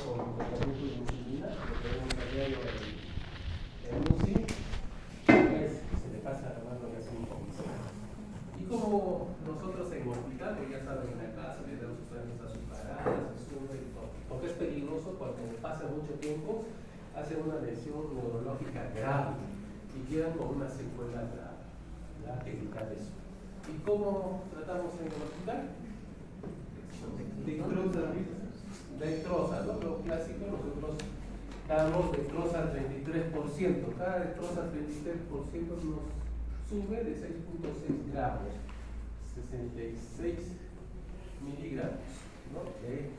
con tratamiento de insulina, lo tenemos a diario en UCI, pues se le pasa la mano y hace un poquito. Y como nosotros en el hospital, pues ya saben, en la casa le damos a sus paradas, porque es peligroso cuando pasa mucho tiempo, hacen una lesión neurológica grave y quedan con una secuela grave. La técnica de eso. ¿Y cómo tratamos en el hospital? Dextrosa, ¿no? Lo clásico, nosotros damos dextrosa al 33%. Cada dextrosa al 33% nos sube de 6.6 gramos, 66 miligramos, ¿no? De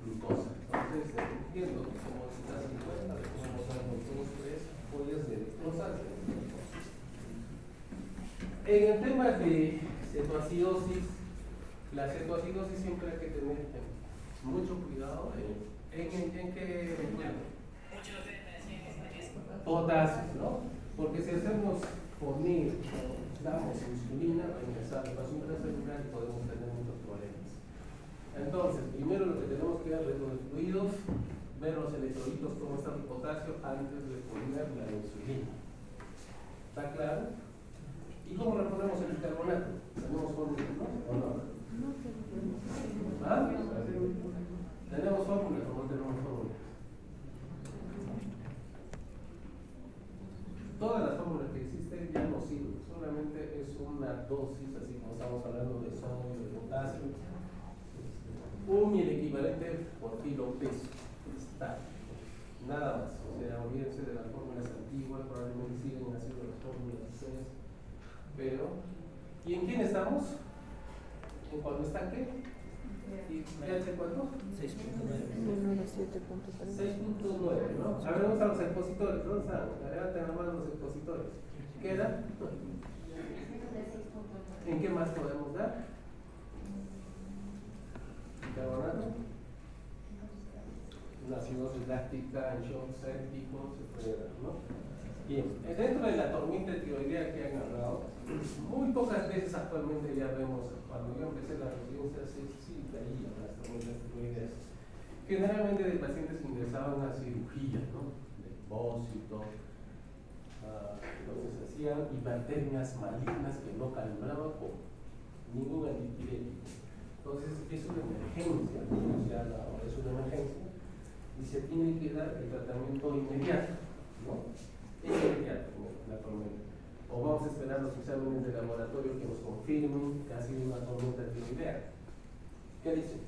glucosa. Entonces, entiendo cómo se da cuenta de cómo nos dan los 3 follas de dextrosa. En el tema de cetoacidosis, la cetoacidosis siempre hay que tener mucho cuidado en qué potasio, ¿no? Porque si hacemos fornir o damos insulina, va a ingresar el vaso intracelular y podemos tener muchos problemas. Entonces, primero lo que tenemos que dar de los fluidos, ver los electrolitos, cómo está el potasio antes de poner la insulina. ¿Está claro? ¿Y cómo reponemos el bicarbonato? ¿Tenemos fórmula, no? ¿O no? ¿Ah? ¿Tenemos fórmulas o no tenemos fórmulas? Todas las fórmulas que existen ya no sirven, solamente es una dosis, así como estamos hablando de sodio, de potasio, un y el equivalente por kilo peso, está, nada más. O sea, olvídense de las fórmulas antiguas, probablemente siguen haciendo las fórmulas 6. Pero, ¿y en quién estamos? ¿En cuándo está qué? ¿Y pH cuánto? 6.9. 6.9, ¿no? A ver, ¿dónde están los expositores? ¿Dónde están? Levanten la mano los expositores. ¿Queda? ¿En qué más podemos dar? ¿Bicarbonato? Una acidosis láctica, en shock séptico, se puede dar, ¿no? Bien, dentro de la tormenta tiroidea que han hablado, muy pocas veces actualmente ya vemos, cuando yo empecé la residencia, sí veía las tormentas tiroideas. Generalmente de pacientes que ingresaban a cirugía, ¿no? De depósito, entonces hacían hipertermias malignas que no calmaban con ningún antipirético. Entonces es una emergencia, es una emergencia y se tiene que dar el tratamiento inmediato, ¿no? Inmediato, la tormenta. O vamos a esperar los exámenes de laboratorio que nos confirmen que ha sido una tormenta tiroidea. ¿Qué dicen?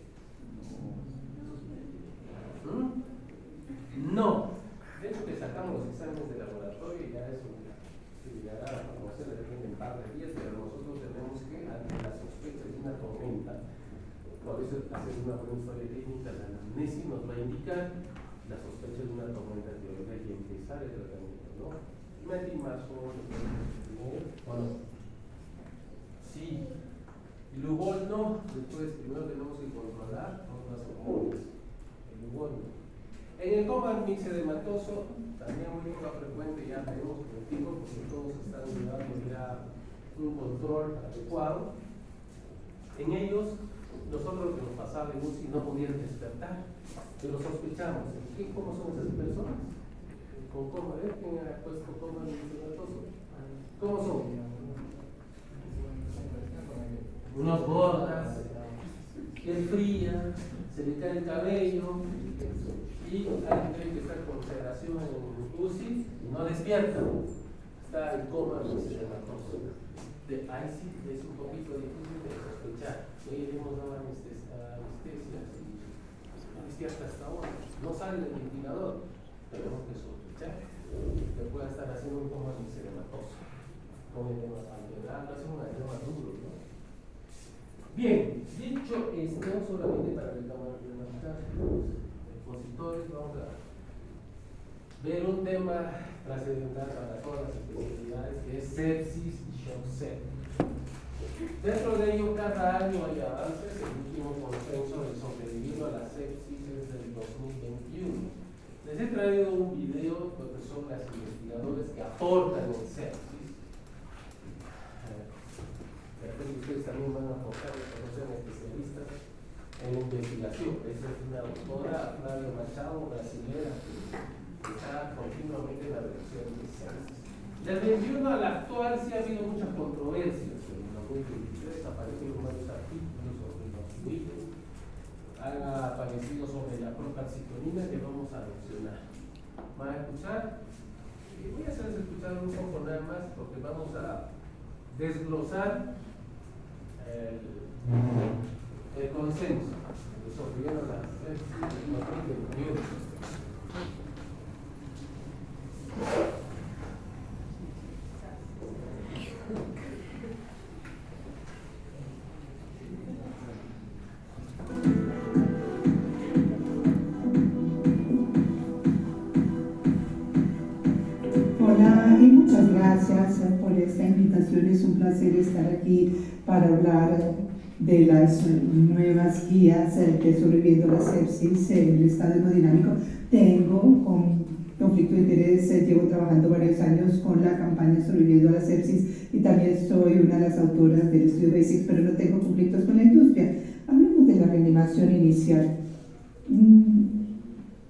No. De hecho, que sacamos los exámenes de laboratorio y ya eso se llegará a conocer depende de un par de días, pero nosotros tenemos que, ante la sospecha de una tormenta, por eso hacer una buena historia clínica, la anamnesis nos va a indicar la sospecha de una tormenta tiroidea y empezar el tratamiento, ¿no? Metimazol, bueno, sí, y Lugol no, después primero tenemos que controlar otras hormonas, el Lugol no. En el coma mixedematoso, también muy poco frecuente, ya tenemos contigo, porque todos están llevando ya un control adecuado. En ellos, nosotros lo que nos pasaba en UCI no podían despertar, pero sospechamos, ¿cómo son esas personas? ¿Con coma? ¿Quién ha puesto coma mixedematoso? ¿Cómo son? Unas gordas, piel fría, se le cae el cabello, y alguien tiene que estar con sedacción en UCI y no despierta, está en coma mixedematoso. Ahí sí es un poquito difícil de sospechar. Hoy le hemos dado anestesia y no despierta hasta ahora, no sale del ventilador, tenemos que sospechar que pueda estar haciendo un coma mixedematoso con edema palpebral, no es un edema duro, ¿no? Bien, dicho esto, solamente para remarcar los expositores, vamos a ver un tema trascendental para todas las especialidades, que es sepsis y shock séptico. Dentro de ello, cada año hay avances. El último consenso de sobrevivir a la sepsis es del 2021. Les he traído un video donde son las investigadores que aportan en sepsis. Después ustedes también van a aportar, porque no sean especialistas. en investigación. Esa es una doctora, Flavia Machado, brasilera, que está continuamente en la dirección de ciencias. Del 21 al actual sí ha habido muchas controversias. En el 2023 aparecieron varios artículos sobre los fluidos, han aparecido sobre la procalcitonina que vamos a mencionar. Van a escuchar, y voy a hacerles escuchar un poco nada más porque vamos a desglosar el consenso que sobrevivieron las sepsis en 2021. Hola y muchas gracias por esta invitación. Es un placer estar aquí para hablar de las nuevas guías de sobreviviendo a la sepsis en el estado hemodinámico. Tengo conflicto de interés, llevo trabajando varios años con la campaña Sobreviviendo a la sepsis y también soy una de las autoras del estudio BASICS, pero no tengo conflictos con la industria. Hablemos de la reanimación inicial.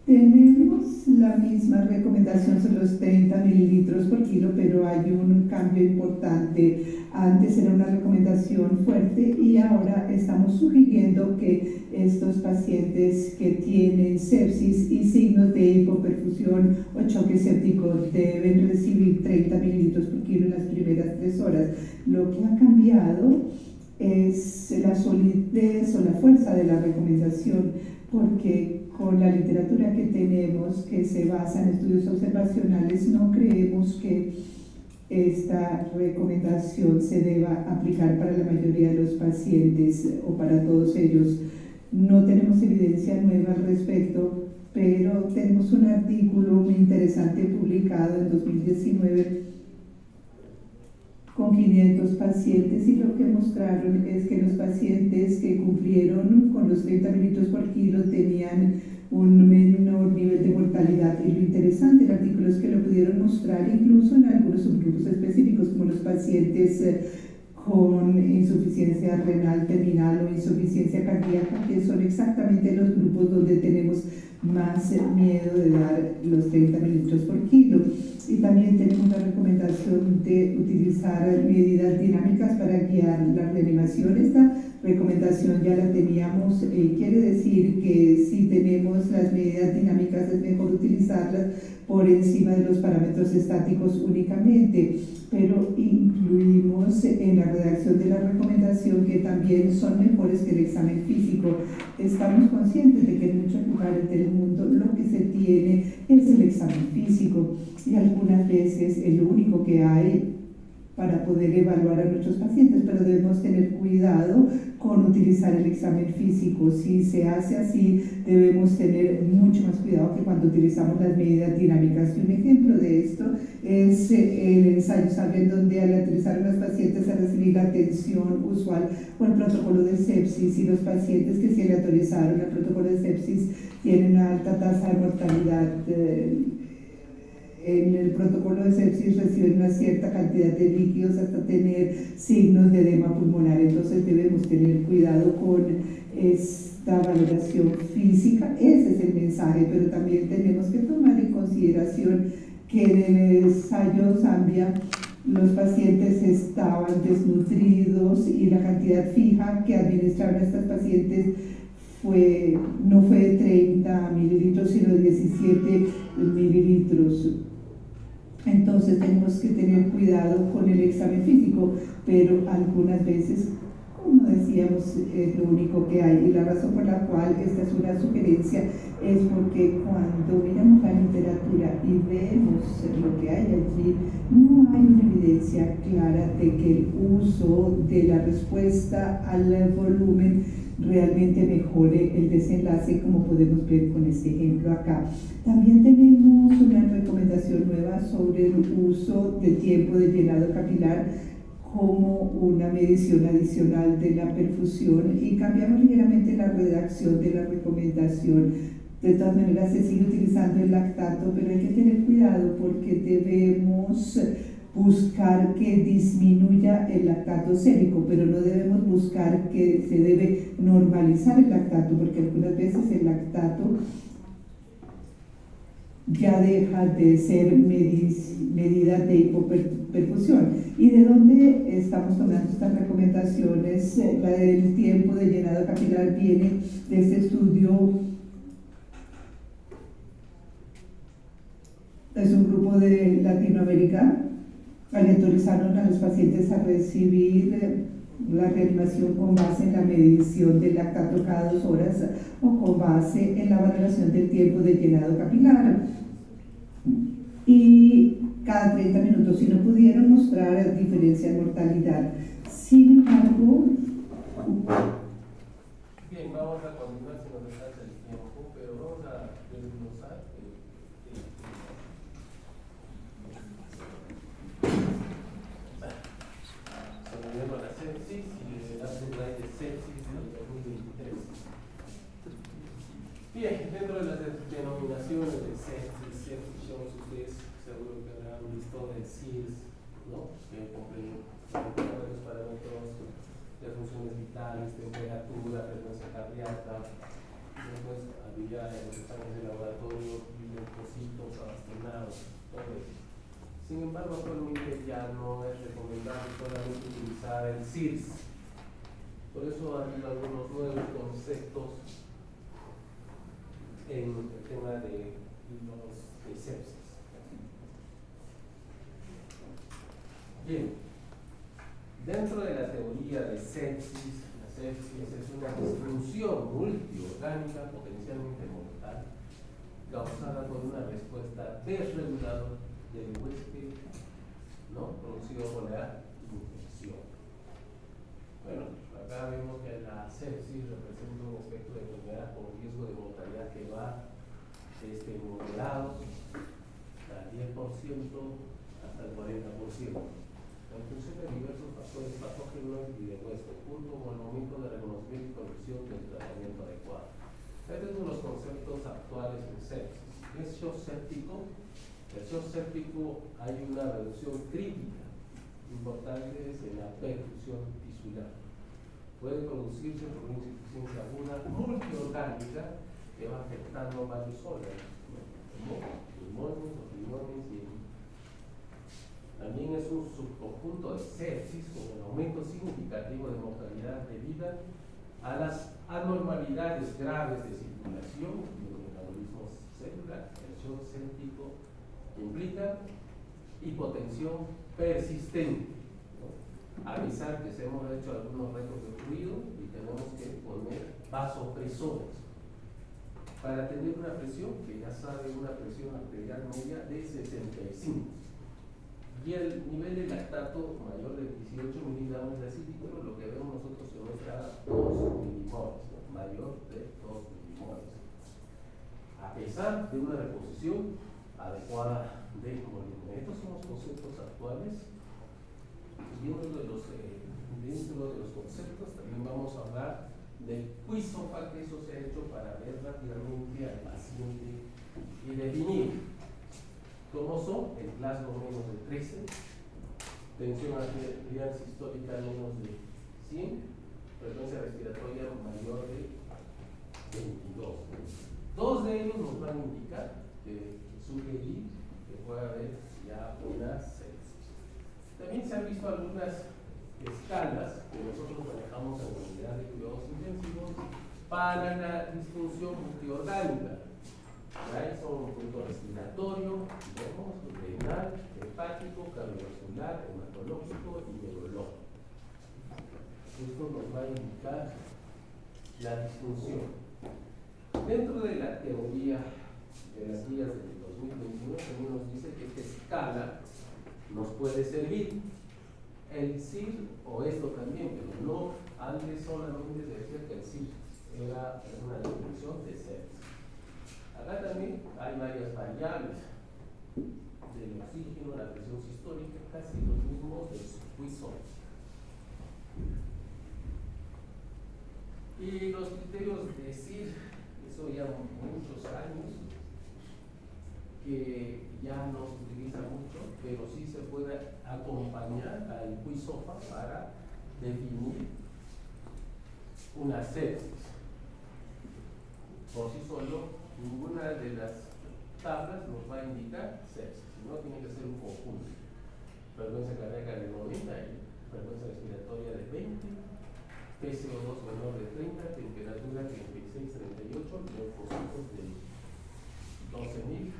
Tenemos la misma recomendación sobre los 30 mililitros por kilo, pero hay un cambio importante. Antes era una recomendación fuerte y ahora estamos sugiriendo que estos pacientes que tienen sepsis y signos de hipoperfusión o choque séptico deben recibir 30 mililitros por kilo en las primeras 3 horas. Lo que ha cambiado es la solidez o la fuerza de la recomendación, porque con la literatura que tenemos, que se basa en estudios observacionales, no creemos que esta recomendación se deba aplicar para la mayoría de los pacientes o para todos ellos. No tenemos evidencia nueva al respecto, pero tenemos un artículo muy interesante publicado en 2019 con 500 pacientes, y lo que mostraron es que los pacientes que cumplieron con los 30 mililitros por kilo tenían un menor nivel de mortalidad. Y lo interesante del artículo es que lo pudieron mostrar incluso en algunos subgrupos específicos, como los pacientes con insuficiencia renal terminal o insuficiencia cardíaca, que son exactamente los grupos donde tenemos más miedo de dar los 30 mililitros por kilo. Y también tenemos la recomendación de utilizar medidas dinámicas para guiar la reanimación. Esta recomendación ya la teníamos, quiere decir que si tenemos las medidas dinámicas es mejor utilizarlas por encima de los parámetros estáticos únicamente, pero incluimos en la redacción de la recomendación que también son mejores que el examen físico. Estamos conscientes de que en muchos lugares del mundo lo que se tiene es el examen físico, y algunas veces es lo único que hay para poder evaluar a nuestros pacientes, pero debemos tener cuidado con utilizar el examen físico. Si se hace así, debemos tener mucho más cuidado que cuando utilizamos las medidas dinámicas. Y un ejemplo de esto es el ensayo SABRE, donde aleatorizaron a los pacientes a recibir la atención usual o el protocolo de sepsis, y los pacientes que se aleatorizaron al protocolo de sepsis tienen una alta tasa de mortalidad. En el protocolo de sepsis reciben una cierta cantidad de líquidos hasta tener signos de edema pulmonar. Entonces debemos tener cuidado con esta valoración física. Ese es el mensaje, pero también tenemos que tomar en consideración que en el ensayo Zambia los pacientes estaban desnutridos y la cantidad fija que administraron a estos pacientes no fue de 30 mililitros, sino de 17 mililitros. Entonces tenemos que tener cuidado con el examen físico, pero algunas veces, como decíamos, es lo único que hay. Y la razón por la cual esta es una sugerencia es porque cuando miramos la literatura y vemos lo que hay allí, no hay una evidencia clara de que el uso de la respuesta al volumen realmente mejore el desenlace, como podemos ver con este ejemplo acá. También tenemos una recomendación nueva sobre el uso de tiempo de llenado capilar como una medición adicional de la perfusión, y cambiamos ligeramente la redacción de la recomendación. De todas maneras se sigue utilizando el lactato, pero hay que tener cuidado porque debemos buscar que disminuya el lactato sérico, pero no debemos buscar que se debe normalizar el lactato, porque algunas veces el lactato ya deja de ser medida de hipoperfusión. ¿Y de dónde estamos tomando estas recomendaciones? La del tiempo de llenado capilar viene de este estudio. Es un grupo de Latinoamérica. Aleatorizaron a los pacientes a recibir la reanimación con base en la medición del lactato cada 2 horas o con base en la valoración del tiempo de llenado capilar. Y cada 30 minutos, si no pudieron mostrar diferencia en mortalidad. Sin embargo, bien, vamos a continuar si nos alcanza el tiempo, pero vamos a desglosar sobre la sepsis y el update de sepsis del 2023. Bien, dentro de las denominaciones de sepsis, ustedes seguro que habrán visto el SIRS, ¿no? Que cumple varios parámetros de funciones vitales, temperatura, frecuencia cardíaca. Después había en los exámenes de laboratorio linfocitos abastonados, todo eso. Sin embargo, actualmente ya no es recomendable solamente utilizar el SIRS. Por eso ha habido algunos nuevos conceptos en el tema de sepsis. Bien, dentro de la teoría de sepsis, la sepsis es una disfunción multiorgánica potencialmente mortal causada por una respuesta desregulada del huésped, ¿no? Producido por la infección. Bueno, acá vemos que la sepsis representa un aspecto de enfermedad con riesgo de mortalidad que va desde moderados al 10% hasta el 40%. En función de diversos factores patógenos y de huésped, junto con el momento de reconocimiento y corrección del tratamiento adecuado. Este es uno de los conceptos actuales en sepsis. ¿Es shock séptico? El shock séptico hay una reducción crítica importante en la perfusión tisular. Puede producirse por una insuficiencia aguda multiorgánica que va afectando varios órganos, como pulmones, los riñones y también es un subconjunto de sepsis con un aumento significativo de mortalidad debida a las anormalidades graves de circulación y los metabolismos celulares. El shock séptico implica hipotensión persistente, ¿no? Avisar que se hemos hecho algunos retos de fluido y tenemos que poner vasopresores para tener una presión, que ya sabe, una presión arterial media de 65. Y el nivel de lactato mayor de 18 miligramos de decilitro, lo que vemos nosotros en nuestra 2 milimoles, ¿no? Mayor de 2 milimoles. A pesar de una reposición adecuada de hemoglobina. Estos son los conceptos actuales. Y dentro de los conceptos también vamos a hablar del quizofa, que eso se ha hecho para ver rápidamente al paciente y definir cómo son el Glasgow menos de 13, tensión arterial sistólica menos de 100, frecuencia respiratoria mayor de 22. Dos de ellos nos van a indicar que sugerir que pueda haber ya una sepsis. También se han visto algunas escalas que nosotros manejamos en la unidad de cuidados intensivos para la disfunción multiorgánica. Ahí son un punto respiratorio, vemos, renal, hepático, cardiovascular, hematológico y neurológico. Esto nos va a indicar la disfunción. Dentro de la teoría de las guías del 2021 también nos dice que esta escala nos puede servir. El CIR, o esto también, pero no, antes solamente se decía que el CIR era una definición de sepsis. Acá también hay varias variables del oxígeno, la presión sistólica, casi los mismos del quizofa. Y los criterios de CIR, eso ya muchos años, que ya no se utiliza mucho, pero sí se puede acompañar al QI-SOFA para definir una sepsis. Por sí solo, ninguna de las tablas nos va a indicar sepsis, sino tiene que ser un conjunto. Frecuencia cardíaca de 90 y frecuencia respiratoria de 20, PCO2 menor de 30, temperatura 36-38, leucocitos de 12.000,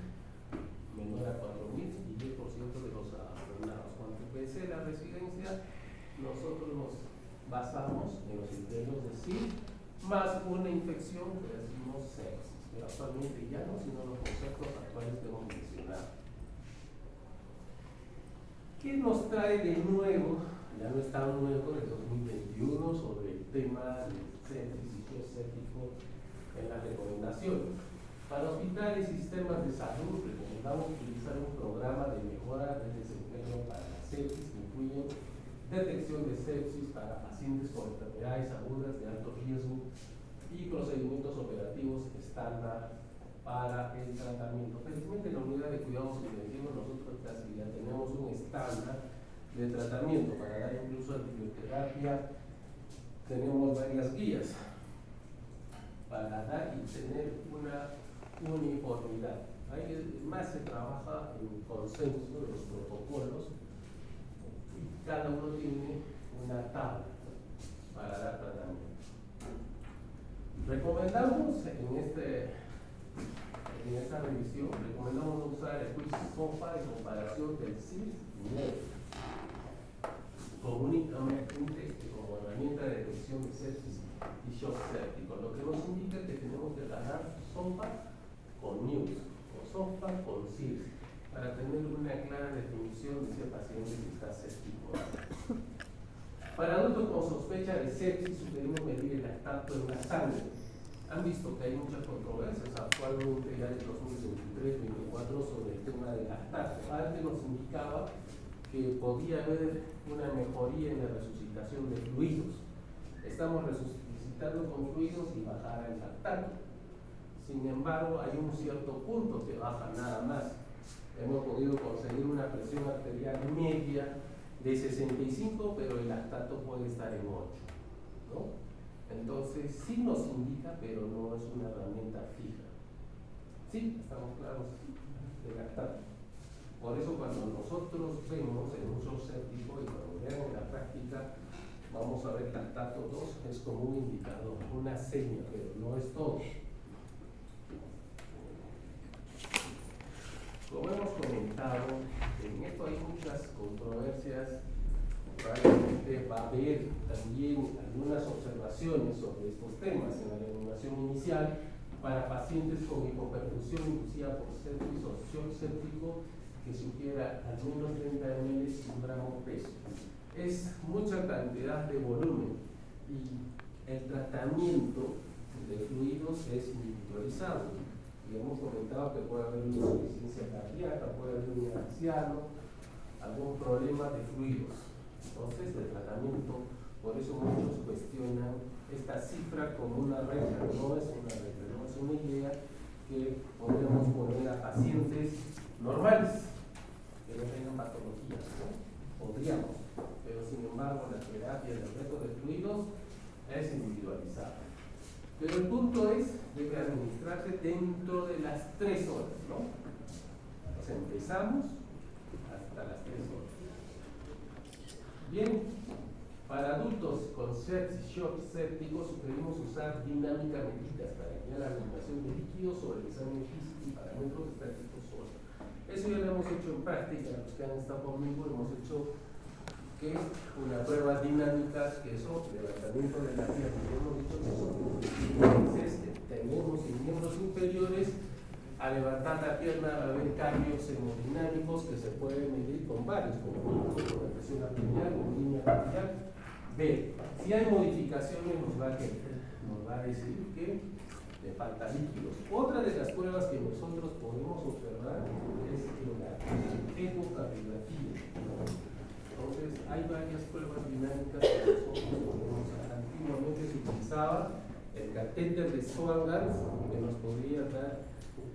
menor a 4.000 y 10% de los afirmados. Cuando empecé la residencia, nosotros nos basamos en los criterios de SIR, más una infección que decimos sepsis, pero actualmente ya no, sino los conceptos actuales que hemos mencionado. ¿Qué nos trae de nuevo? Ya no está nuevo en el 2021 sobre el tema del sepsis y shock séptico en las recomendaciones. Para hospitales y sistemas de salud recomendamos utilizar un programa de mejora del desempeño para la sepsis que incluye detección de sepsis para pacientes con enfermedades agudas de alto riesgo y procedimientos operativos estándar para el tratamiento. Felizmente en la unidad de cuidados intensivos nosotros casi ya tenemos un estándar de tratamiento para dar incluso antibioterapia. Tenemos varias guías para dar y tener una uniformidad. Ahí más se trabaja en consenso de los protocolos y cada uno tiene una tabla para dar tratamiento. Recomendamos en esta revisión, recomendamos usar el QI-SOFA en comparación del CIS-9 únicamente como herramienta de detección de sepsis y shock séptico, lo que nos indica que tenemos que ganar SOFA con NEWS o SOFA con CIS para tener una clara definición de ese paciente que está séptico. Para adultos con sospecha de sepsis, sugerimos medir el lactato en la sangre. Han visto que hay muchas controversias actualmente ya en 2023-2024 sobre el tema del lactato. Antes nos indicaba que podía haber una mejoría en la resucitación de fluidos. Estamos resucitando con fluidos y bajar el lactato. Sin embargo, hay un cierto punto que baja nada más. Hemos podido conseguir una presión arterial media de 65, pero el lactato puede estar en 8, ¿no? Entonces, sí nos indica, pero no es una herramienta fija. Sí, estamos claros de lactato. Por eso, cuando nosotros vemos en un shock séptico y cuando vean en la práctica, vamos a ver lactato 2, es como un indicador, una seña, pero no es todo. Como hemos comentado, en esto hay muchas controversias. Probablemente va a haber también algunas observaciones sobre estos temas en la denominación inicial para pacientes con hipoperfusión inducida por sepsis o shock séptico que sugiera al menos 30 ml y 1 gramo peso. Es mucha cantidad de volumen y el tratamiento de fluidos es individualizado. Y hemos comentado que puede haber una insuficiencia cardíaca, puede haber un anciano, algún problema de fluidos. Entonces, el tratamiento, por eso muchos cuestionan esta cifra como una regla. No es una regla, no es una idea que podemos poner a pacientes normales que no tengan patologías, ¿no? Podríamos, pero sin embargo la terapia del resto de fluidos es individualizada. Pero el punto es, debe administrarse dentro de las 3 horas, ¿no? Entonces empezamos hasta las 3 horas. Bien, para adultos con sepsis, shock séptico, sugerimos usar dinámica medidas para guiar la alimentación de líquidos sobre el examen físico y parámetros estáticos sólidos. Eso ya lo hemos hecho en práctica, los que han estado conmigo hemos hecho que es una prueba dinámica, que eso, levantamiento de la pierna, hemos dicho que son índices que tenemos en miembros inferiores. Al levantar la pierna va a haber cambios hemodinámicos que se pueden medir con varios, como con la presión arterial, con línea arterial. B, si hay modificaciones nos va a decir que le falta líquidos. Otra de las pruebas que nosotros podemos observar es la ecocardiografía. Entonces, hay varias pruebas dinámicas que nosotros podemos usar. Antiguamente se utilizaba el catéter de Swanger, que nos podría dar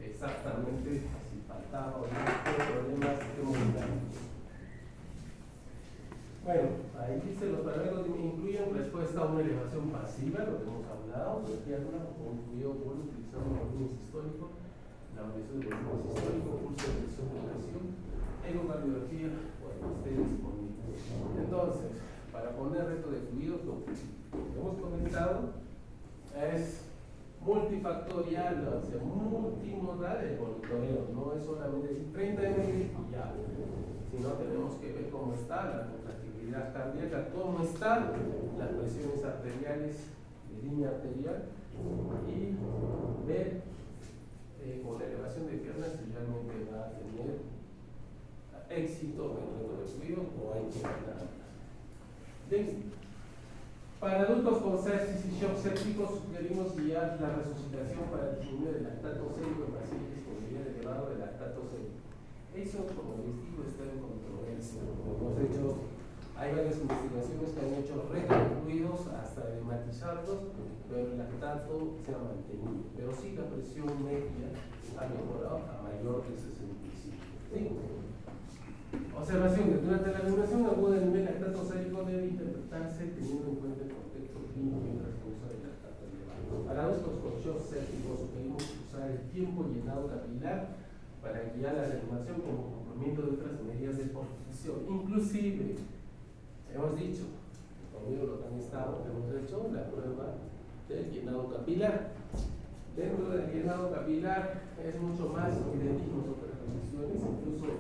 exactamente si faltaba o no, problemas hemodinámicos. Bueno, ahí dice los parámetros incluyen respuesta a una elevación pasiva, lo que hemos hablado, pierna, concluyó utilizando volúmenes históricos, la variación de volúmenes históricos, pulso de presión de presión, ecocardiografía, bueno, esté disponible. Entonces, para poner reto de fluidos, lo que hemos comentado es multifactorial, o sea, multimodal el monitoreo, no es solamente decir 30 ml y ya, sino tenemos que ver cómo está la contractilidad cardíaca, cómo están las presiones arteriales de línea arterial y ver con la elevación de piernas si realmente va a tener éxito en el reto de fluido o hay que ganar. Bien. Para adultos con sepsis y shock sépticos sugerimos guiar la resucitación para disminuir el lactato sérico en pacientes con nivel elevado de lactato sérico. Eso, como les digo, está en controversia. Hemos hecho, hay varias investigaciones que han hecho retos de fluidos hasta hematizarlos, pero el lactato se ha mantenido. Pero sí la presión media ha mejorado a mayor de 65. ¿Sí? Observaciones. Durante la regulación aguda del nivel lactato sérico debe interpretarse teniendo en cuenta el contexto clínico y el transcurso del lactato elevado. Para adultos con shock séptico sugerimos usar el tiempo llenado capilar para guiar la reanimación como complemento de otras medidas de protección. Inclusive, hemos dicho, conmigo lo que han estado, hemos hecho la prueba del llenado capilar. Dentro del llenado capilar es mucho más fidedigno sobre las condiciones, incluso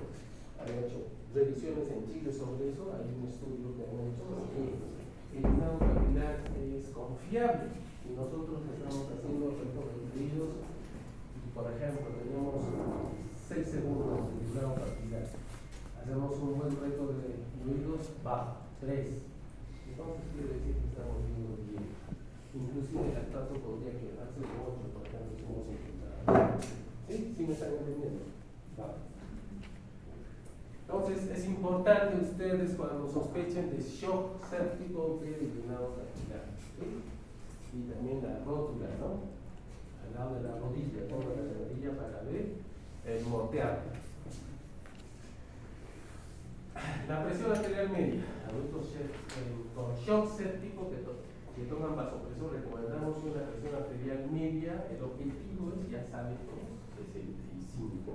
han hecho revisiones en Chile sobre eso, hay un estudio que han hecho que el llenado capilar es confiable y nosotros estamos haciendo retos de fluidos y por ejemplo tenemos 6 segundos de llenado capilar, hacemos un buen reto de fluidos bajo, 3, entonces quiere decir que estamos viendo bien, inclusive el lactato podría quedarse de 8 por ejemplo si hemos encontrado. ¿Sí? ¿Sí me están entendiendo? Vale. Entonces es importante ustedes cuando sospechen de shock séptico ver el llenado capilar, ¿sí? Y también la rótula, ¿no? Al lado de la rodilla, pongo la rodilla para ver el moteado. La presión arterial media, adultos con shock séptico que toman vasopresor, recomendamos una presión arterial media, el objetivo es, ya saben, 65.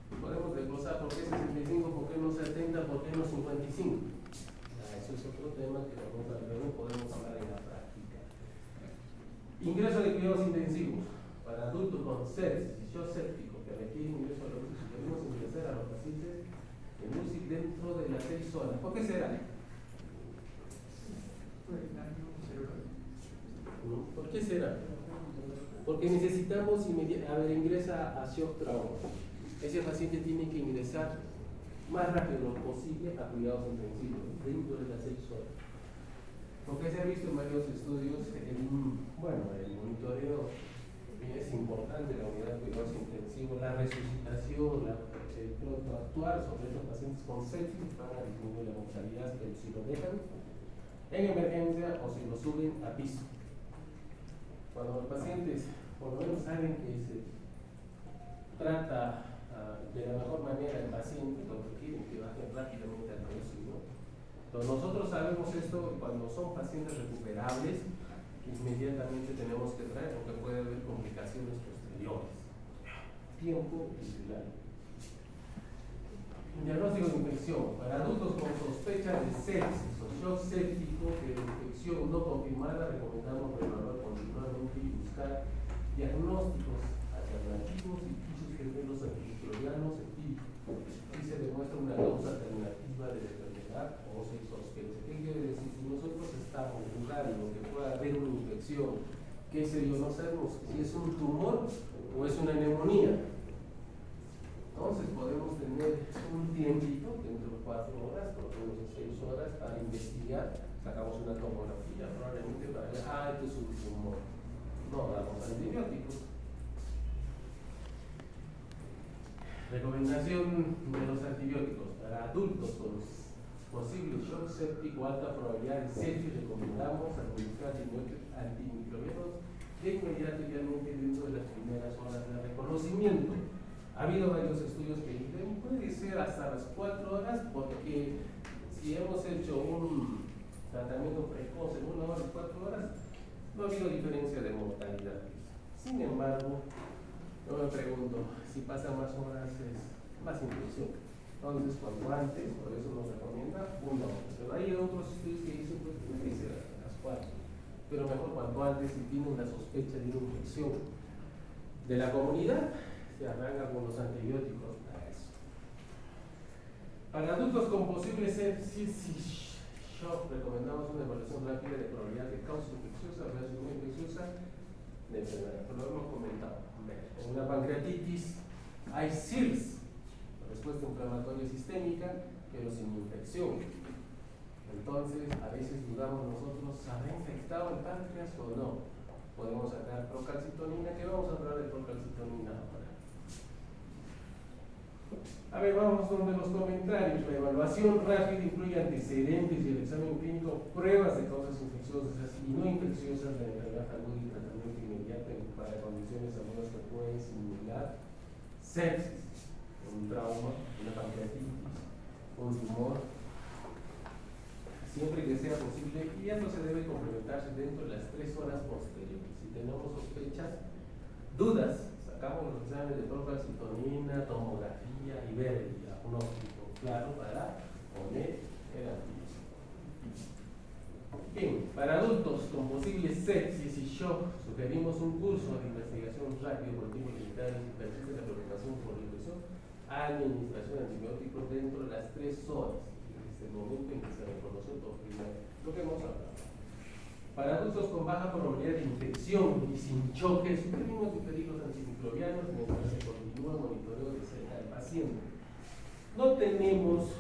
Podemos desglosar por qué 65, por qué no 70, por qué no 55. Eso es otro tema que no podemos hablar en la práctica. Ingreso de cuidados intensivos. Para adultos con sepsis y shock séptico que requieren ingreso a la UCI, sugerimos ingresar a los pacientes en UCI dentro de las 6 horas. ¿Por qué será? ¿Por qué será? Porque necesitamos ingresa a shock trauma. Ese paciente tiene que ingresar más rápido posible a cuidados intensivos dentro de las 6 horas. Porque se ha visto en varios estudios, el monitoreo es importante, la unidad de cuidados intensivos, la resucitación, actuar sobre estos pacientes con sepsis van a disminuir la mortalidad, pero si lo dejan en emergencia o si lo suben a piso. Cuando los pacientes por lo menos saben que se trata de la mejor manera el paciente, lo que quieren que bajen rápidamente al precio, ¿no? Entonces nosotros sabemos esto cuando son pacientes recuperables, inmediatamente tenemos que traer porque puede haber complicaciones posteriores. Tiempo vigilar. Diagnóstico de infección. Para adultos con sospecha de sepsis o shock séptico que de infección no confirmada, recomendamos reevaluar continuamente y buscar diagnósticos alternativos y los antimicrobianos empíricos. Aquí se demuestra una causa alternativa de la enfermedad o se sospecha. ¿Qué quiere decir? Si nosotros estamos dudando que pueda haber una infección, qué sé yo, no sabemos si es un tumor o es una neumonía. Entonces podemos tener un tiempito dentro de 4 horas, por lo menos 6 horas, para investigar. Sacamos una tomografía probablemente para ver, esto es un tumor. No damos antibióticos. Recomendación de los antibióticos para adultos con posible shock séptico, alta probabilidad de sepsis, recomendamos administrar antimicrobianos de inmediato, idealmente dentro de las primeras horas de reconocimiento. Ha habido varios estudios que dicen puede ser hasta las 4 horas, porque si hemos hecho un tratamiento precoz en 1 hora y 4 horas, no ha habido diferencia de mortalidad. Sin embargo, yo me pregunto, si pasan más horas es más infección. Entonces, cuanto antes, por eso nos recomienda 1 hora. Pero hay otros estudios que dicen pues puede ser hasta las 4. Pero mejor cuanto antes, si tienen la sospecha de una infección de la comunidad, se arranca con los antibióticos para eso. Para adultos con posible sepsis shock, recomendamos una evaluación rápida de probabilidad de causa infecciosa, reacción infecciosa de enfermedad. Lo hemos comentado. En una pancreatitis hay SIRS, respuesta inflamatoria sistémica, pero sin infección. Entonces, a veces dudamos nosotros, ¿habrá infectado el páncreas o no? Podemos sacar procalcitonina, que vamos a hablar de procalcitonina ahora. A ver, vamos donde los comentarios. La evaluación rápida incluye antecedentes y el examen clínico, pruebas de causas infecciosas y no infecciosas de enfermedad aguda y tratamiento inmediato para condiciones agudas que pueden simular sepsis, un trauma, una pancreatitis, un tumor, siempre que sea posible, y esto se debe complementarse dentro de las 3 horas posteriores. Si tenemos sospechas, dudas, sacamos los exámenes de procalcitonina, tomografía y ver el diagnóstico claro para poner el antibiótico. Bien, para adultos con posible sepsis y shock, sugerimos un curso de investigación rápido por tiempo limitado y si persiste la preocupación por la infección, administración de antibióticos dentro de las 3 horas, desde el momento en que se reconoció por primera vez. Lo que hemos hablado. Para adultos con baja probabilidad de infección y sin choque, sugerimos diferir los antimicrobianos mientras se continúa el monitoreo de cerca del paciente. No tenemos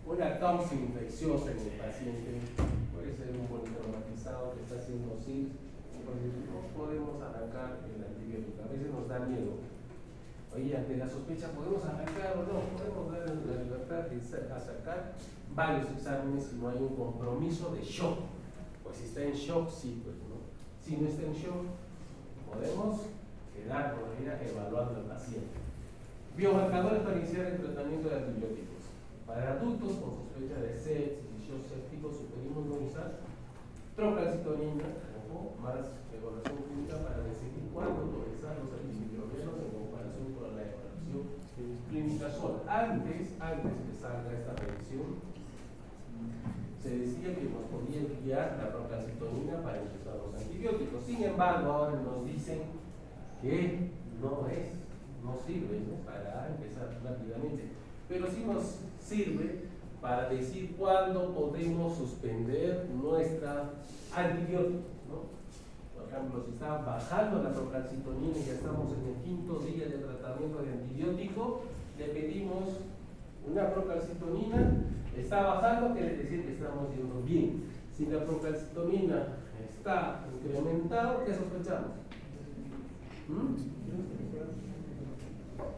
una causa infecciosa en el paciente, puede ser un politraumatizado que está haciendo SIRS, entonces no podemos arrancar el antibiótico. A veces nos da miedo. Oye, ante la sospecha, ¿podemos arrancar o no? Podemos dar la libertad de sacar varios exámenes si no hay un compromiso de shock. Pues si está en shock, sí, pues no. Si no está en shock, podemos quedar todavía evaluando al paciente. Biomarcadores para iniciar el tratamiento de antibióticos. Para adultos con sospecha de sepsis y shock séptico, sugerimos no usar procalcitonina o más evaluación clínica para decidir cuándo utilizar los antimicrobianos en comparación con la evaluación clínica sola. Antes que salga esta revisión, se decía que nos podía guiar la procalcitonina para empezar los antibióticos. Sin embargo, ahora nos dicen que no sirve, ¿no?, para empezar rápidamente, pero sí nos sirve para decir cuándo podemos suspender nuestra antibiótico, ¿no? Por ejemplo, si está bajando la procalcitonina y ya estamos en el 5.º día de tratamiento de antibiótico, le pedimos una procalcitonina, está bajando, quiere decir que estamos yendo bien. Si la procalcitonina está incrementado, ¿qué sospechamos?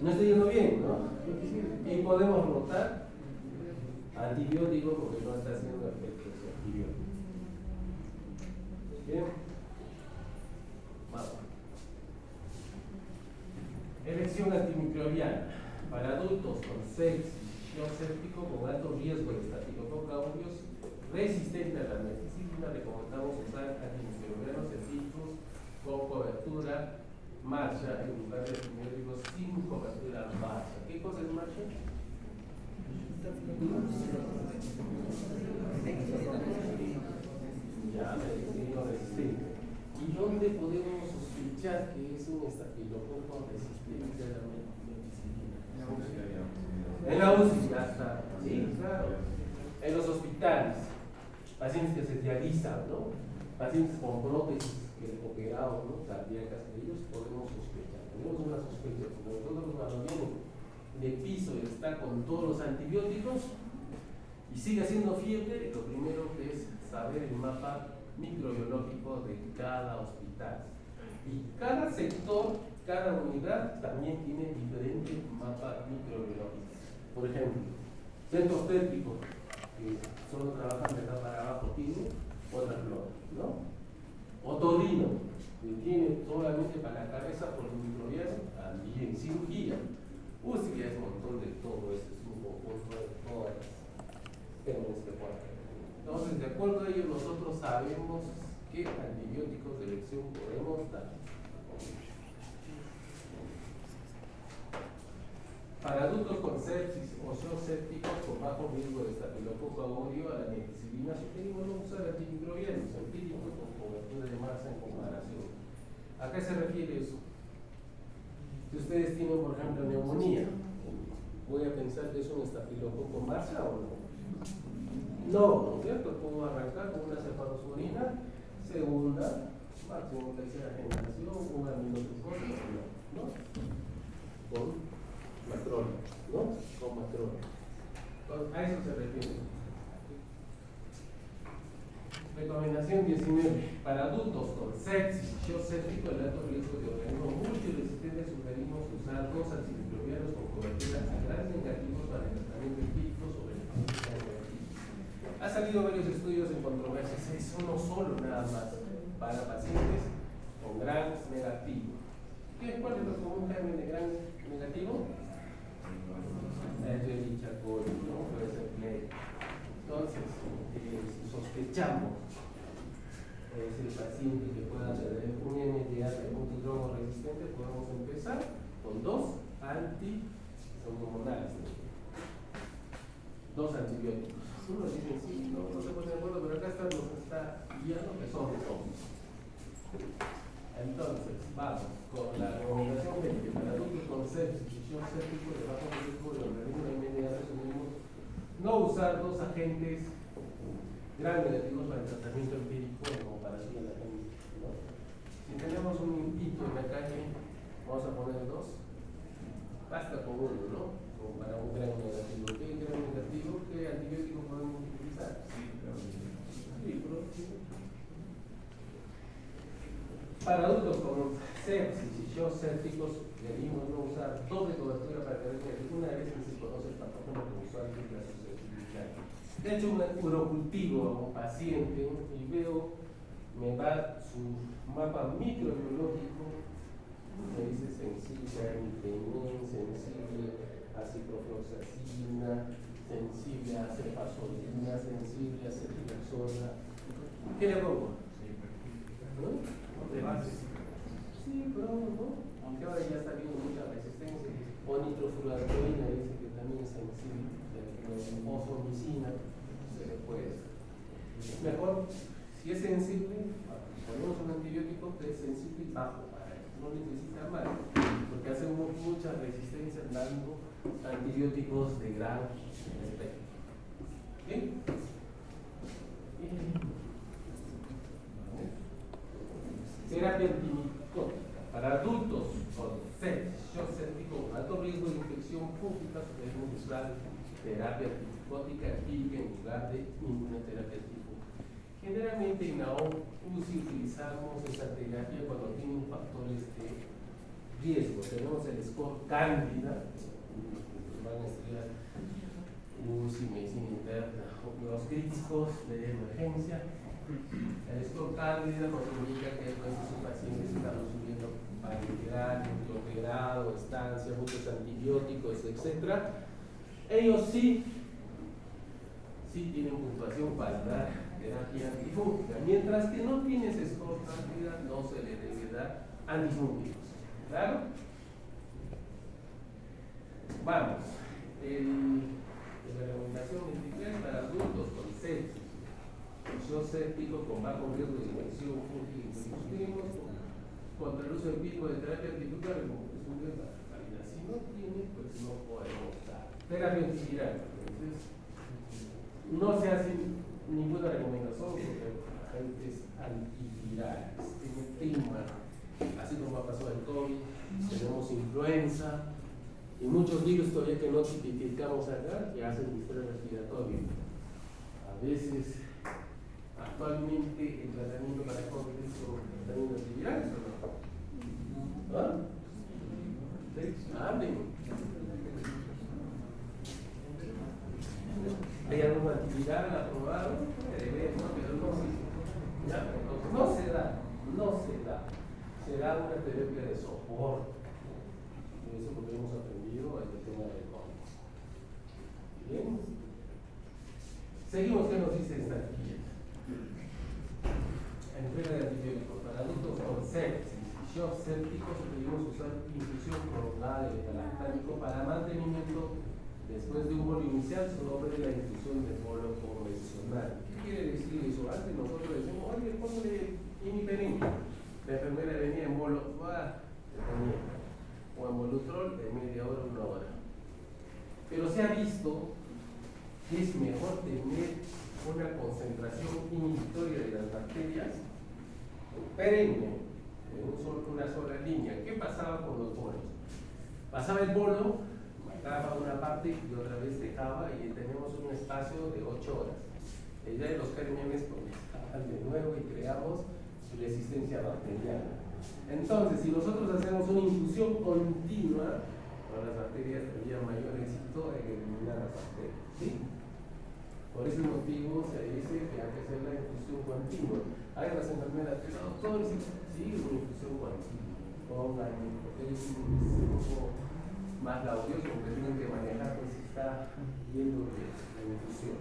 No está yendo bien, ¿no? Y podemos notar antibiótico porque no está haciendo efecto ese antibiótico. Bien, vamos. Elección antimicrobiana para adultos con sepsis y shock séptico con alto riesgo de estafilococcus aureus resistente a la meticilina. Recomendamos usar antimicrobianos científicos con cobertura marcha en lugar de antibióticos sin cobertura marcha. ¿Qué cosa es marcha? Ya, medicina resistente. ¿Y dónde podemos sospechar que es un estafilococo resistente a la medicina? En la UCI, ya está. Sí, claro. En los hospitales, pacientes que se dializan, ¿no? Pacientes con prótesis operados, ¿no?, cardíacas, de ellos podemos sospechar. Tenemos una sospecha, como nosotros cuando viene de piso y está con todos los antibióticos y sigue haciendo fiebre, lo primero que es saber el mapa microbiológico de cada hospital. Y cada sector, cada unidad también tiene diferente mapa microbiológico. Por ejemplo, centro obstétrico, que solo trabajan de acá para abajo, tiene otra flora, ¿no? Otorrino, tiene solamente para la cabeza por el microbiano, también cirugía. UCI ya es un montón de todo, eso es un conjunto de todas las términos que puedan haber. Entonces, de acuerdo a ello, nosotros sabemos qué antibióticos de elección podemos dar. Para adultos con sepsis o zoosépticos con bajo riesgo de estafilococo aureus, a la amoxicilina sugerimos no usar antimicrobianos empíricos con cobertura de masa en comparación. ¿A qué se refiere eso? Si ustedes tienen, por ejemplo, neumonía, voy a pensar que es un estafilococo masa o no. No, ¿no es cierto? Puedo arrancar con una cefalosporina, segunda, máximo tercera generación, un aminoglucosa, ¿no? Con matrona, ¿no? Con matrona. A eso se refiere. Recomendación 19. Para adultos con sepsis, zooséptico, el alto riesgo de organismos multiresistentes, sugerimos usar dos antimicrobianos con cobertura a grados negativos para el tratamiento empírico sobre el paciente negativo. Ha salido varios estudios en controversias, es uno solo nada más para pacientes con gran negativo. ¿Cuál es el común germen de gran negativo? Escherichia coli, ¿no? Puede ser play. Entonces, si sospechamos es el paciente que pueda tener un MDA de multidrogo resistente, podemos empezar con dos anti-hormonales, dos antibióticos. Unos dicen sí, no se pone de acuerdo, pero acá nos está guiando que son dos. Entonces, vamos con la recomendación 20 para adultos con sepsis y zooséptico de bajo riesgo de organismo de MDA, resumimos no usar dos agentes gran negativos para el tratamiento empírico en comparación a la gente, ¿no? Si tenemos un impito en la calle, vamos a poner dos, basta con uno, ¿no? Como para un gran negativo. ¿Qué gran negativo? ¿Qué antibiótico podemos utilizar? Para adultos con sepsis y zoosépticos debemos no usar doble cobertura para que una vez que se conoce el patógeno que usualmente es la susceptibilidad. De hecho, un urocultivo a un paciente y veo, me da su mapa microbiológico, me dice sensible a imipenem, sensible a ciprofloxacina, sensible a cefazolina, sensible a ceftriaxona. ¿Qué le pongo? ¿No? De base. Sí, pero no. Aunque ahora ya está habiendo mucha resistencia. O nitrofuractoína dice que también es sensible. O fomicina se le puede. Mejor, si es sensible, ponemos un antibiótico que es sensible y bajo para él. No necesita más, porque hacemos mucha resistencia dando antibióticos de gran espectro. ¿Bien? Terapia antimicótica para adultos con sepsis, zooséptico, alto riesgo de infección fúngica, podemos usar terapia antimicótica empírica en lugar de ninguna terapia antifúngica. Generalmente en la UCI utilizamos esa terapia cuando tienen factores de riesgo. Tenemos el score Cándida, van a estudiar UCI, medicina interna, los críticos de emergencia. El score Cándida nos indica que nuestros pacientes están subiendo parenteral, nucleogrado, estancia, muchos antibióticos, etc. Ellos sí tienen puntuación para dar terapia antifúngica, mientras que no tienes score Cándida, no se le debe dar antifúngicos. ¿Claro? Vamos. La recomendación 23 para adultos con sepsis, zooséptico con bajo riesgo de infección fúngica. Contra el uso empírico de terapia antifúngica, si no tiene, pues no podemos dar. Terapia antiviral. Entonces, no se hace ninguna recomendación sobre agentes antivirales. Tiene tema, así como ha pasado el COVID, tenemos influenza y muchos virus todavía que no tipificamos acá que hacen distrés respiratorio. A veces, actualmente, el tratamiento para el COVID es con tratamiento antiviral, ¿o no? ¿Ah? Hablen. ¿Hay algún antiviral aprobado? Pero no se da. será una terapia de soporte. Eso es lo que hemos aprendido en el tema del COVID. Bien. Seguimos, ¿qué nos dice esta guía? Entrega de antibióticos para adultos con sepsis y shock séptico sugerimos usar infusión prolongada de beta-lactámico para mantenimiento después de un bolo inicial sobre la infusión de bolo convencional. ¿Qué quiere decir eso? Antes nosotros decimos, oye, ponle imipenem. La enfermera venía en bolo, le ponía, o en bolutrol de media hora a 1 hora. Pero se ha visto que es mejor tener una concentración inhibitoria de las bacterias perenne, en una sola línea. ¿Qué pasaba con los bolos? Pasaba el bolo, mataba una parte y otra vez dejaba, y tenemos un espacio de 8 horas. Ya de los cariñones comenzaban de nuevo y creamos resistencia bacteriana. Entonces, si nosotros hacemos una infusión continua, las bacterias tendrían mayor éxito en eliminar las bacterias. ¿Sí? Por ese motivo se dice que hay que hacer la infusión continua. Hay las enfermeras que no, todos sí, una infusión continua. Pongan, porque es un poco más laborioso, porque tienen que manejar pues si está yendo la infusión.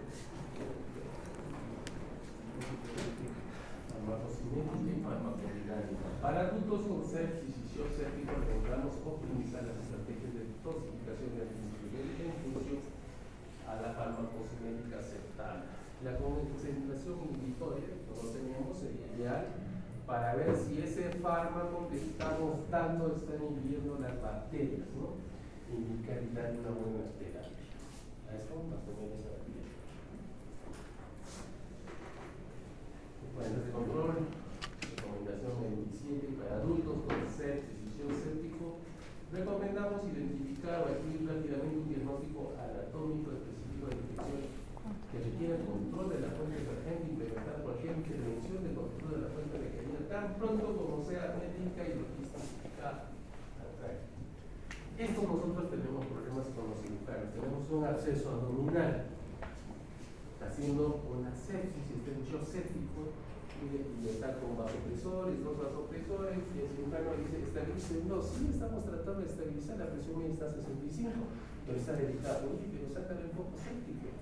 Farmacocinética y farmacodinámica. Para adultos con sepsis y shock séptico recomendamos optimizar las estrategias de dosificación de antibióticos en función a la farmacocinética aceptada. La concentración inhibitoria, que no teníamos, sería ideal para ver si ese fármaco que estamos dando está inhibiendo las bacterias, ¿no? Indicaría una buena terapia. A esto más o menos se refiere. Planes de control, recomendación 27 para adultos con sepsis y shock séptico. Recomendamos identificar o adquirir rápidamente un diagnóstico anatómico específico de infección que requiere el control de la fuente emergente, implementar cualquier intervención de control de la fuente requerida tan pronto como sea médica y logística. Esto nosotros tenemos problemas con los cirujanos, tenemos un absceso abdominal, haciendo una sepsis y está en shock séptico, y está con vasopresores, 2 vasopresores, y el cirujano dice, estabilice, no, sí estamos tratando de estabilizar, la presión media está a 65, pero está delicado, oye, pero saca el foco séptico.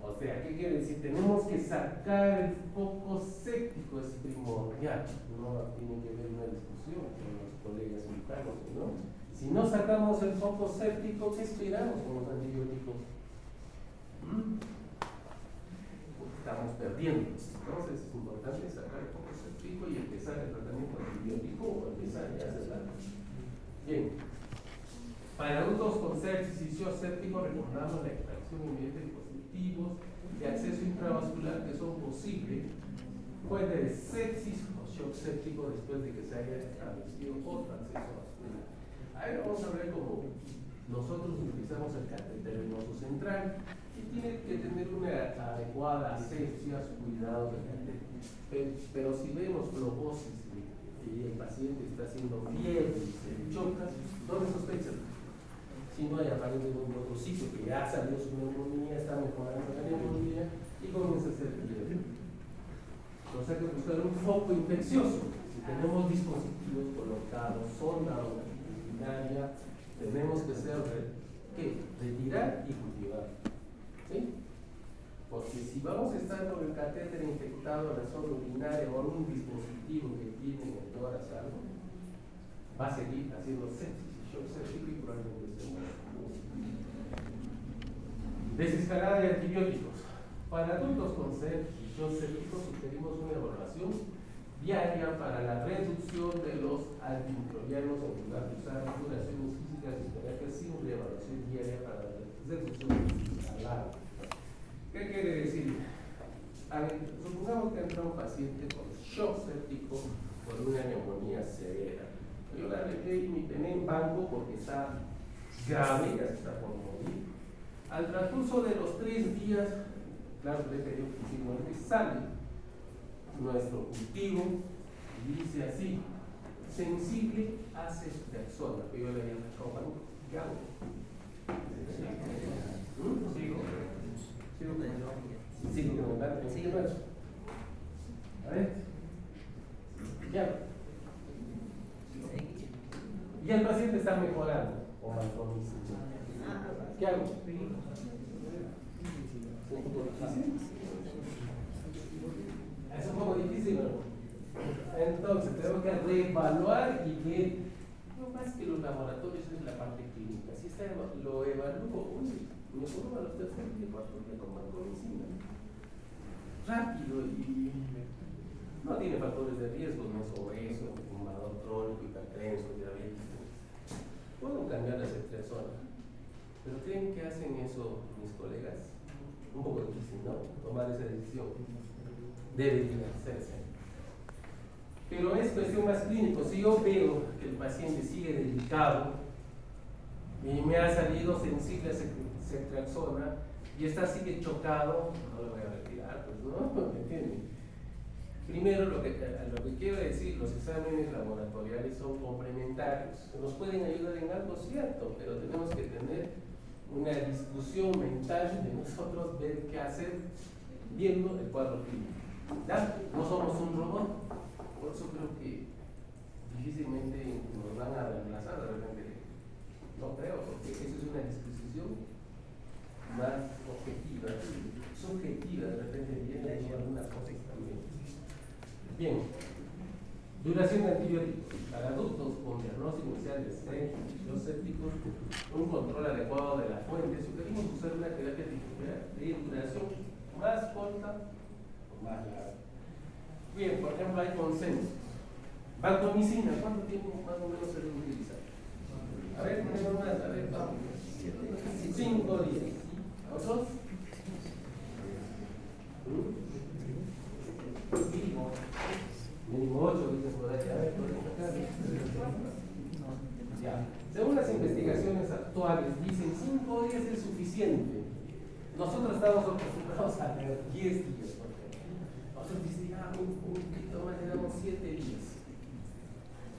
O sea, ¿qué quiere decir? Tenemos que sacar el foco séptico, es primordial, no tiene que ver una discusión con los colegas cirujanos, ¿no? Si no sacamos el foco séptico, ¿qué esperamos con los antibióticos? Estamos perdiendo. Entonces es importante sacar el foco séptico y empezar el tratamiento antibiótico o empezar ya a hacerla. Bien. Para adultos con sepsis y shock séptico recomendamos la extracción inmediata de dispositivos de acceso intravascular que son posibles fuente de sepsis o shock séptico después de que se haya establecido otro acceso vascular. Ahí vamos a ver cómo nosotros utilizamos el catéter venoso central y tiene que tener una adecuada asepsia, su cuidado del catéter. Pero si vemos flobosis y el paciente está haciendo fiebre y se choca, ¿dónde sospechan? Si no hay aparente en otro sitio que ya salió su neumonía, está mejorando la neumonía y comienza a hacer fiebre. Entonces hay que buscar un foco infeccioso. Si tenemos dispositivos colocados, sonda urinaria, tenemos que hacer ¿qué? Retirar y cultivar. ¿Sí? Porque si vamos a estar con el catéter infectado en la zona urinaria o algún dispositivo que tiene en el tórax algo, va a seguir haciendo sepsis y shock séptico y probablemente se muera. Desescalada de antibióticos. Para adultos con sepsis y shock séptico sugerimos una evaluación diaria para la reducción de los antimicrobianos en lugar de usar curaciones físicas y terapias sin reevaluación diaria para la reducción a largo. ¿Qué quiere decir? A ver, supongamos que entra un paciente con shock séptico por una neumonía severa. Yo la dejé mi tené en banco porque está grave, ya se está por morir. Al transcurso de los 3 días, claro, le pedí que sale nuestro cultivo y dice así: sensible a ceftriaxona, que yo le había dejado banco. ¿Qué hago? Sigo con el banco. A ver, ya. y el paciente está mejorando con vancomicina. ¿Qué hago? ¿Es un poco difícil? Es un poco difícil, ¿no? Entonces tenemos que reevaluar y ver, no más que los laboratorios es la parte clínica. Si está, lo evalúo, me pongo a los terceros y cuartos días con vancomicina. Rápido y no tiene factores de riesgo, no es obeso, fumador crónico, hipertenso, diabético. Puedo cambiar las cetrazona, pero ¿creen que hacen eso mis colegas? Un poco difícil, ¿no? Tomar esa decisión. Debe hacerse. Pero es cuestión más clínico. Si yo veo que el paciente sigue delicado y me ha salido sensible a cetrazona y sigue chocado, no lo voy a retirar, pues no, ¿me entienden? Primero, lo que quiero decir, los exámenes laboratoriales son complementarios. Nos pueden ayudar en algo cierto, pero tenemos que tener una discusión mental de nosotros ver qué hacer viendo el cuadro clínico. ¿Ya? No somos un robot, por eso creo que difícilmente nos van a reemplazar de repente. No creo, porque eso es una disposición más objetiva, subjetiva, de repente viene y alguna cosa también. Bien, duración de antibióticos para adultos con diagnóstico inicial de los sépticos, un control adecuado de la fuente. Sugerimos usar una terapia de duración más corta o más larga. Bien, por ejemplo, hay consensos. Vancomicina, ¿cuánto tiempo más o menos se debe utilizar? A ver, ponemos más, a ver, vamos. 5 días. ¿Otros? Mínimo 8 días por ahí. A ver, ya. Según las investigaciones actuales, dicen 5 días es suficiente. Nosotros estamos acostumbrados a leer 10 días, por ejemplo. Nosotros dicen, un poquito más, le damos 7 días.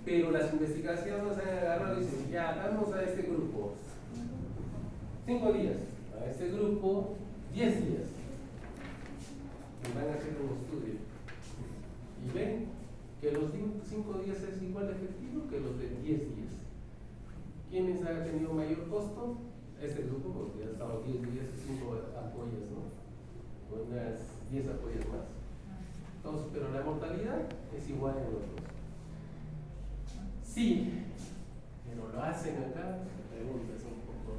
Pero las investigaciones han agarrado y dicen, ya, damos a este grupo 5 días, a este grupo 10 días. Y van a hacer un estudio. Y ven que los 5 días es igual de efectivo que los de 10 días. ¿Quiénes han tenido mayor costo? Este grupo, porque ya estaba 10 días y 5 apoyas, ¿no? Unas 10 apoyas más. Entonces, pero la mortalidad es igual en los dos. Sí, pero lo hacen acá, preguntas un poco.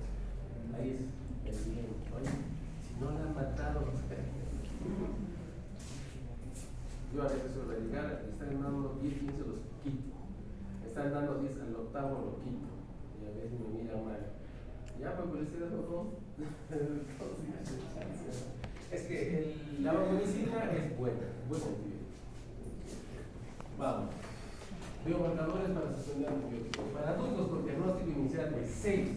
Ahí es el bien. Oye, si no la han matado, yo a veces suelo llegar, están dando 10, 15, los quito. Están dando 10 al octavo, lo quito. Y a veces me miran mal. Ya, pues, pero estoy dando 2. Es que la vancomicina es buena, buen antibiótico. Vamos. Biomarcadores para suspender antibióticos. Para adultos con diagnóstico inicial de 6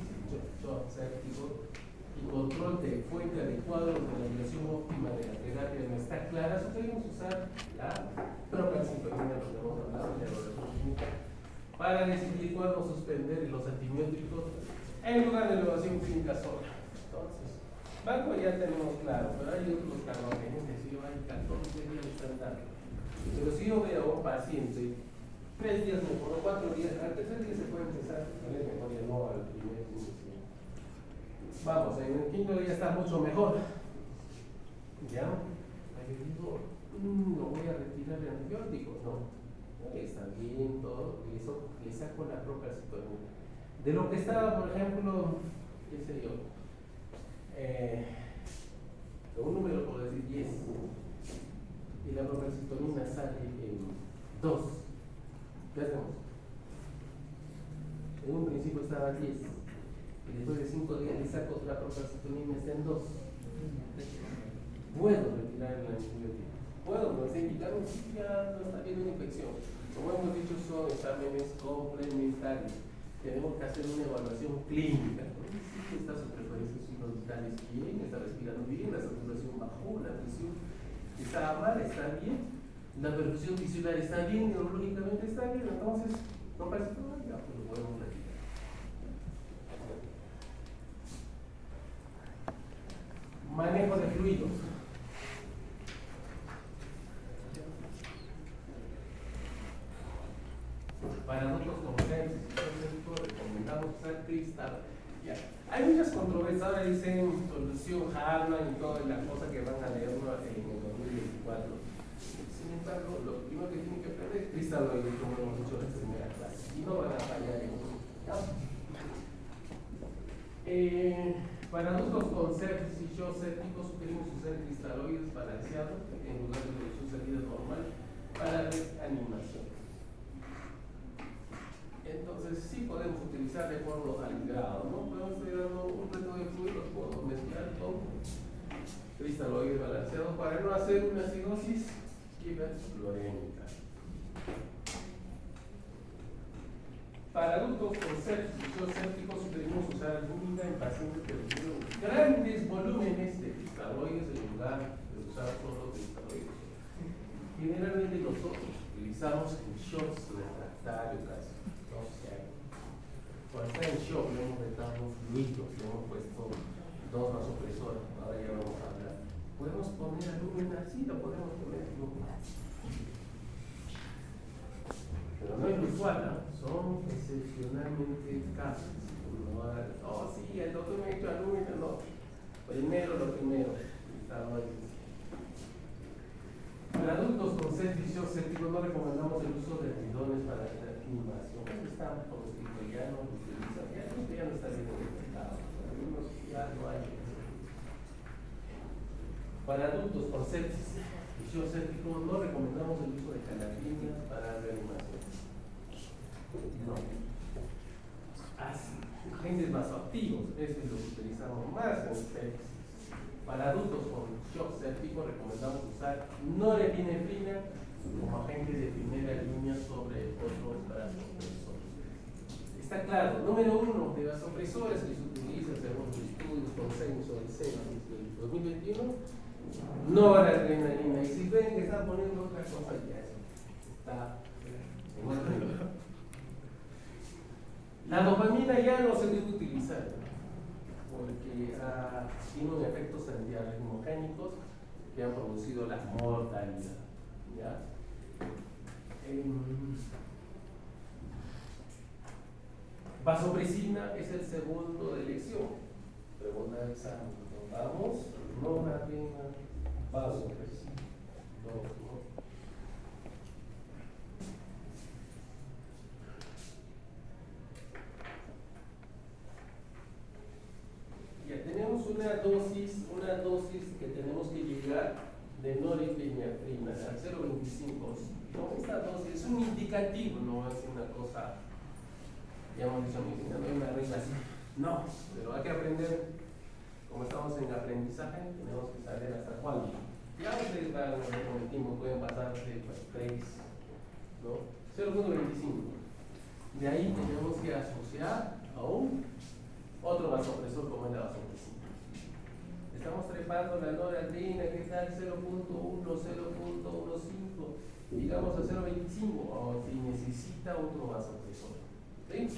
shock séptico y control de fuente adecuado de la duración óptima de la terapia no está clara, sugerimos usar la procalcitonina, lo que hemos hablado, de la evaluación clínica, para decidir cuándo suspender los antibióticos en lugar de evaluación clínica sola. Entonces, banco ya tenemos claro, pero hay otros carnogénicos que si yo hay 14 días están dando. Pero si yo veo a un paciente 3 días mejor, 4 días, al tercer día se puede empezar a ver mejor, ya no al primer día. Vamos, en el quinto día está mucho mejor. ¿Ya? Ahí digo, no voy a retirar el antibiótico, no. Está bien todo, eso le saco la procalcitonina. De lo que estaba, por ejemplo, qué sé yo, un número puedo decir 10, y la procalcitonina sale en 2. ¿Qué hacemos? En un principio estaba 10 y después de 5 días le saco otra procalcitonina, está en 2. Puedo retirar el antibiótico. Puedo, no sé, quitar un sitio, ya no está bien una infección. Como hemos dicho, son exámenes complementarios. Tenemos que hacer una evaluación clínica. Está su frecuencias vitales bien, está respirando bien, la saturación bajó, la presión está mal, está bien. La perfusión tisular está bien, neurológicamente está bien, entonces no parece todo, ya pues lo podemos retirar. Manejo de fluidos. Para para adultos con sepsis y shock séptico recomendamos usar cristal. Ya. Hay muchas controversias, ahora dicen solución Harman y toda la cosa que van a leer en el 2024. Sin embargo, lo primero que tienen que aprender es cristaloides, como hemos dicho en la primera clase, y no van a fallar en eso. Para adultos con sepsis y shock séptico sugerimos usar cristaloides balanceados en lugar de solución salida normal para reanimación. Entonces sí podemos utilizar de acuerdo al grado, ¿no? Podemos estar dando un reto de fluidos, podemos mezclar con cristaloides balanceados para no hacer una acidosis hiperfluorémica. Para adultos con sepsis y shock séptico sugerimos usar albúmina en pacientes que reciben grandes volúmenes de cristaloides en lugar de usar solo cristaloides. Generalmente nosotros utilizamos en shocks refractarios casi. O sea, cuando está en shock le hemos metido fluidos, le hemos puesto dos vasopresores, ahora ya vamos a hablar. Podemos poner albúmina, sí lo podemos poner albúmina. Pero no es usual, ¿no? Son excepcionalmente casos. Oh, sí, el doctor me ha dicho albúmina, no. Primero lo primero. Para adultos con sepsis y shock séptico no recomendamos el uso de almidones para la reanimación. Eso está proscrito, ya no lo utilizan, ya no está bien implementado. Algunos ya no hay. Para adultos con sepsis y shock séptico no recomendamos el uso de canabinas para reanimación. No. Así, agentes vasoactivos, eso es lo que utilizamos más en sepsis. Para adultos con shock séptico recomendamos usar norepinefrina como agente de primera línea sobre otros vasopresores. Está claro, número 1 de vasopresores que se utiliza según los estudios consenso del CENOS del 2021, noradrenalina. Y si ven que están poniendo otra cosa, ya está en otro nivel. La dopamina ya no se debe utilizar, porque tiene un efectos antiarritmogénicos que han producido la mortalidad. ¿Ya? Vasopresina es el segundo de elección. Pregunta de examen. Vamos, noradrenalina, vasopresina. Dos, ¿no? Ya tenemos una dosis que tenemos que llegar de norepinefrina a 0.25. No, esta dosis es un indicativo, no es una cosa, ya hemos dicho, no hay una regla así. No, pero hay que aprender, como estamos en aprendizaje, tenemos que saber hasta cuándo. Ya ustedes van con el tiempo, pueden pasarse 3, ¿no? 0.25. De ahí tenemos que asociar a un otro vasopresor como es la vasopresina. Estamos trepando la noradrenalina, ¿qué tal? 0.1, 0.15, digamos a 0.25, o si necesita otro vasopresor. ¿Sí?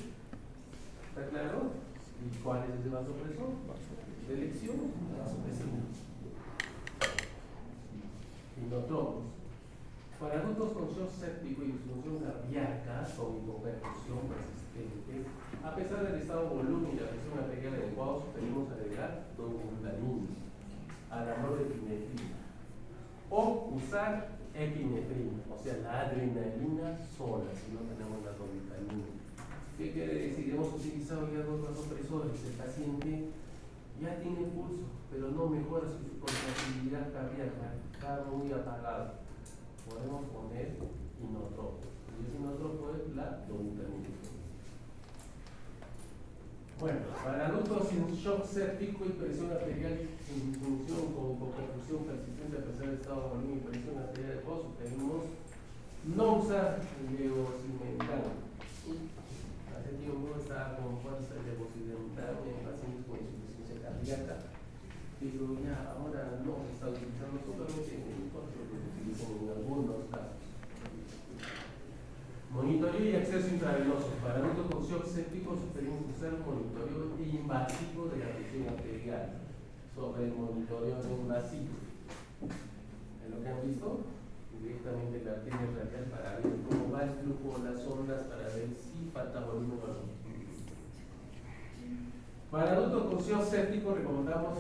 ¿Está claro? ¿Y cuál es ese vasopresor? De elección, la vasopresina. Inotropos. Para adultos con shock séptico y disfunción cardíaca con hipoperfusión persistente, a pesar del estado volumen y la presión arterial adecuada, sugerimos agregar dobutamina a la norepinefrina o usar epinefrina, o sea, la adrenalina sola, si no tenemos la dobutamina. ¿Qué quiere decir? Hemos utilizado ya dos vasopresores, el paciente ya tiene pulso, pero no mejora su contractilidad cardíaca, está muy apagado. Podemos poner inotropo. Y ese inotropo es la dobutamina. Bueno, para adultos sin shock séptico y presión arterial en disfunción con hipoperfusión persistente a pesar del estado de volumen y presión arterial adecuada, sugerimos no usar levosimental. Hace tiempo estaba con fuerza levosimental en pacientes con insuficiencia cardíaca, pero ya ahora no se está utilizando totalmente en el cuerpo, lo utilizan en algunos casos. Monitoreo y acceso intravenoso. Para adultos con shock séptico sugerimos usar un monitoreo invasivo de la presión arterial sobre el monitoreo no invasivo. ¿Es lo que han visto? directamente la arteria radial para ver cómo va el flujo de las ondas, para ver si falta volumen o no. Para adultos con shock séptico recomendamos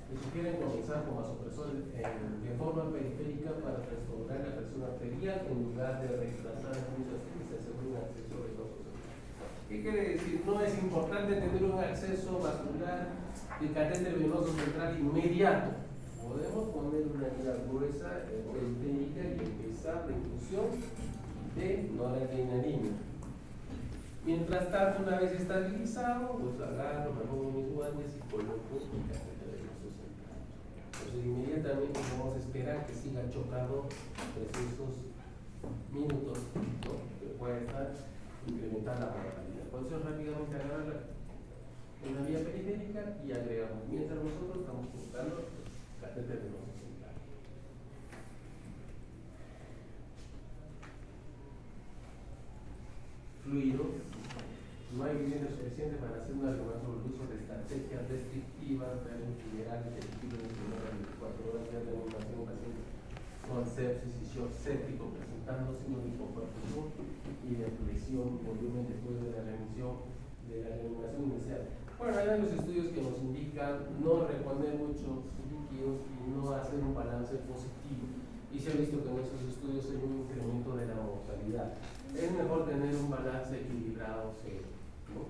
que sugieren comenzar con vasopresor de forma periférica para transformar la presión arterial en lugar de reemplazar el flujo y se asegure un acceso venoso. ¿Qué quiere decir? No es importante tener un acceso vascular de catéter venoso central inmediato. Podemos poner una herida gruesa periférica y empezar la infusión de noradrenalina. Mientras tanto, una vez estabilizado, pues agarro, me pongo mis guantes y coloco el catéter venoso central. Entonces, inmediatamente vamos a esperar que siga chocando esos minutos, ¿no? Que pueda estar incrementar la mortalidad. Por eso rápidamente agarrar en la vía periférica y agregamos. Mientras nosotros estamos buscando catéter venoso central. Fluido. No hay evidencia suficiente para hacer una regulación sobre el uso de estrategias restrictivas en general efectivo en las primeras 24 horas de reanimación paciente con sepsis y shock séptico presentando signos de hipoperfusión y de presión volumen después de la reanimación inicial. Bueno, hay varios estudios que nos indican no reponer muchos líquidos y no hacer un balance positivo. Y se ha visto que en esos estudios hay un incremento de la mortalidad. Es mejor tener un balance equilibrado, ¿no?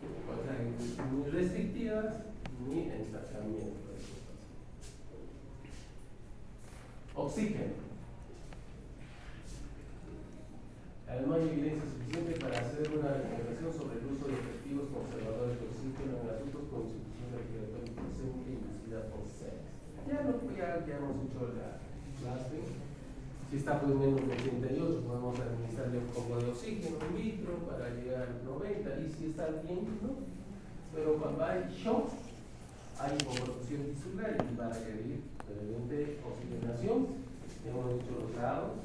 O sea, ni restrictivas ni en tratamiento. Oxígeno. No hay evidencia suficiente para hacer una recomendación sobre el uso de efectivos conservadores de oxígeno en adultos con insuficiencia respiratoria presente inducida por sex. Ya hemos hecho la clase. Si está por menos de 88, podemos administrarle un poco de oxígeno in vitro para llegar al 90, y si está bien, ¿no? Pero cuando hay shock, hay hipoperfusión tisular y para añadir previamente oxigenación, hemos dicho los grados,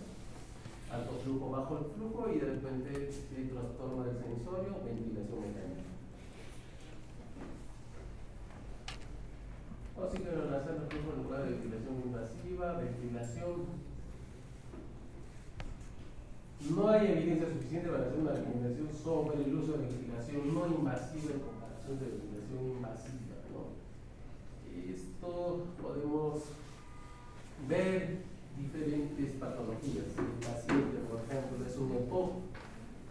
alto flujo, bajo el flujo y de repente el trastorno del sensorio, ventilación mecánica. Oxígeno nasal de flujo en lugar de ventilación invasiva, ventilación. No hay evidencia suficiente para hacer una recomendación sobre el uso de ventilación no invasiva en comparación de ventilación invasiva, ¿no? Esto podemos ver diferentes patologías. Si el paciente, por ejemplo, es un EPOC,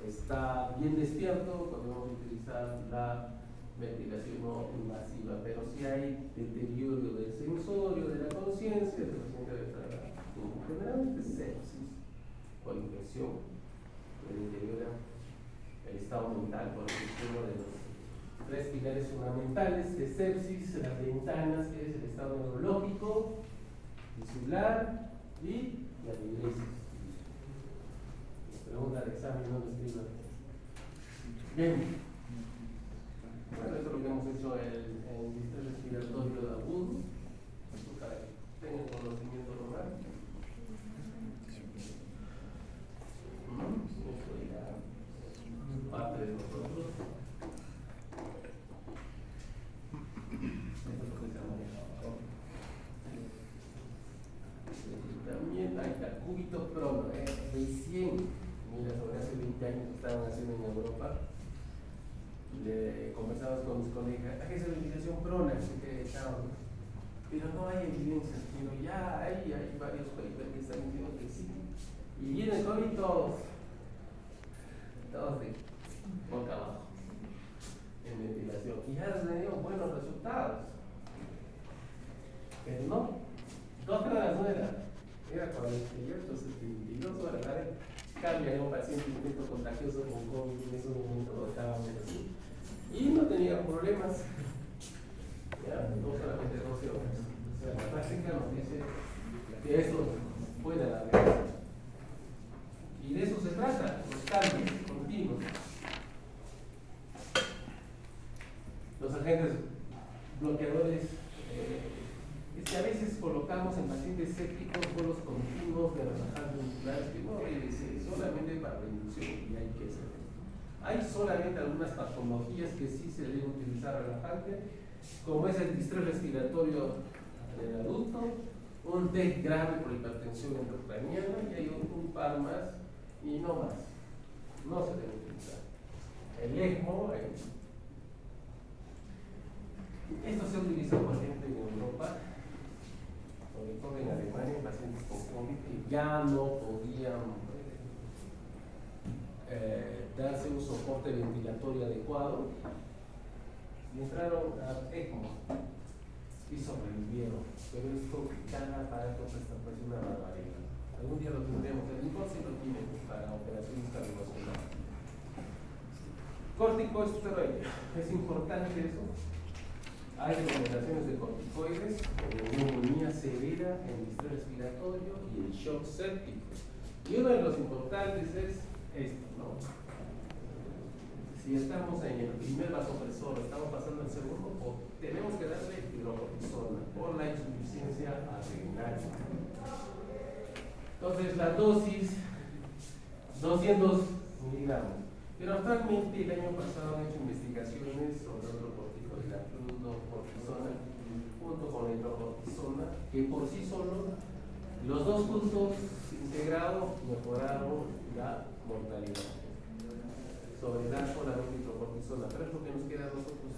está bien despierto, podemos utilizar la ventilación no invasiva, pero si hay deterioro del sensorio, de la conciencia, el paciente debe estar generalmente sepsis o infección que deteriora el estado mental, por ejemplo, uno de los tres pilares fundamentales de sepsis, las ventanas, que es el estado neurológico, tisular y la diuresis. Pregunta de examen, no lo escribo. Bien. Bueno, esto es lo que hemos hecho en distrés respiratorio agudo, para que tengan conocimiento normal. Esto ya es parte de nosotros. Esto es lo que se ha manejado. También hay cúbito prono, recién, mira, sobre hace 20 años que estaban haciendo en Europa. Conversamos con mis colegas, hay que hacer ventilación prona, pero no hay evidencia, pero ya hay varios papers que están diciendo que sí. Y viene el COVID todos de boca abajo en ventilación. Y ya han tenido buenos resultados. Pero no, 2 horas no era 48, 72 horas. Cambia en un paciente intento contagioso con COVID, en ese momento lo estábamos así. Y no tenía problemas, ya, no solamente 12 horas. O sea, la práctica nos dice que eso puede alargar. Y de eso se trata, los cambios continuos. Los agentes bloqueadores, es que a veces colocamos en pacientes sépticos bolos continuos de relajantes musculares que no debe ser solamente para la inducción y hay que hacer. Hay solamente algunas patologías que sí se debe utilizar relajante, como es el distrés respiratorio del adulto un TEC grave por hipertensión intracraniana y hay un par más y no más. No se debe utilizar. El ECMO, esto se utiliza por ejemplo en Europa, sobre todo en Alemania, en pacientes con COVID que ya no podían darse un soporte ventilatorio adecuado y entraron a ECMO y sobrevivieron. Pero esto, cada aparato cuesta pues una barbaridad. Algún día lo tendremos, el INCOR sí lo tiene para operaciones cardiovasculares. Corticosteroides, es importante eso. Hay recomendaciones de corticoides con neumonía severa, el distrés respiratorio y el shock séptico. Y uno de los importantes es esto, ¿no? Si estamos en el primer vasopresor, estamos pasando al segundo, tenemos que darle hidrocortisona por la insuficiencia adrenal. Entonces la dosis 200 miligramos. Pero actualmente el año pasado han hecho investigaciones sobre otro corticoide, la fluorocortisona, junto con la hidrocortisona, que por sí solo los dos juntos integrados mejoraron la mortalidad. Sobre dar solamente hidrocortisona, pero es lo que nos queda a nosotros,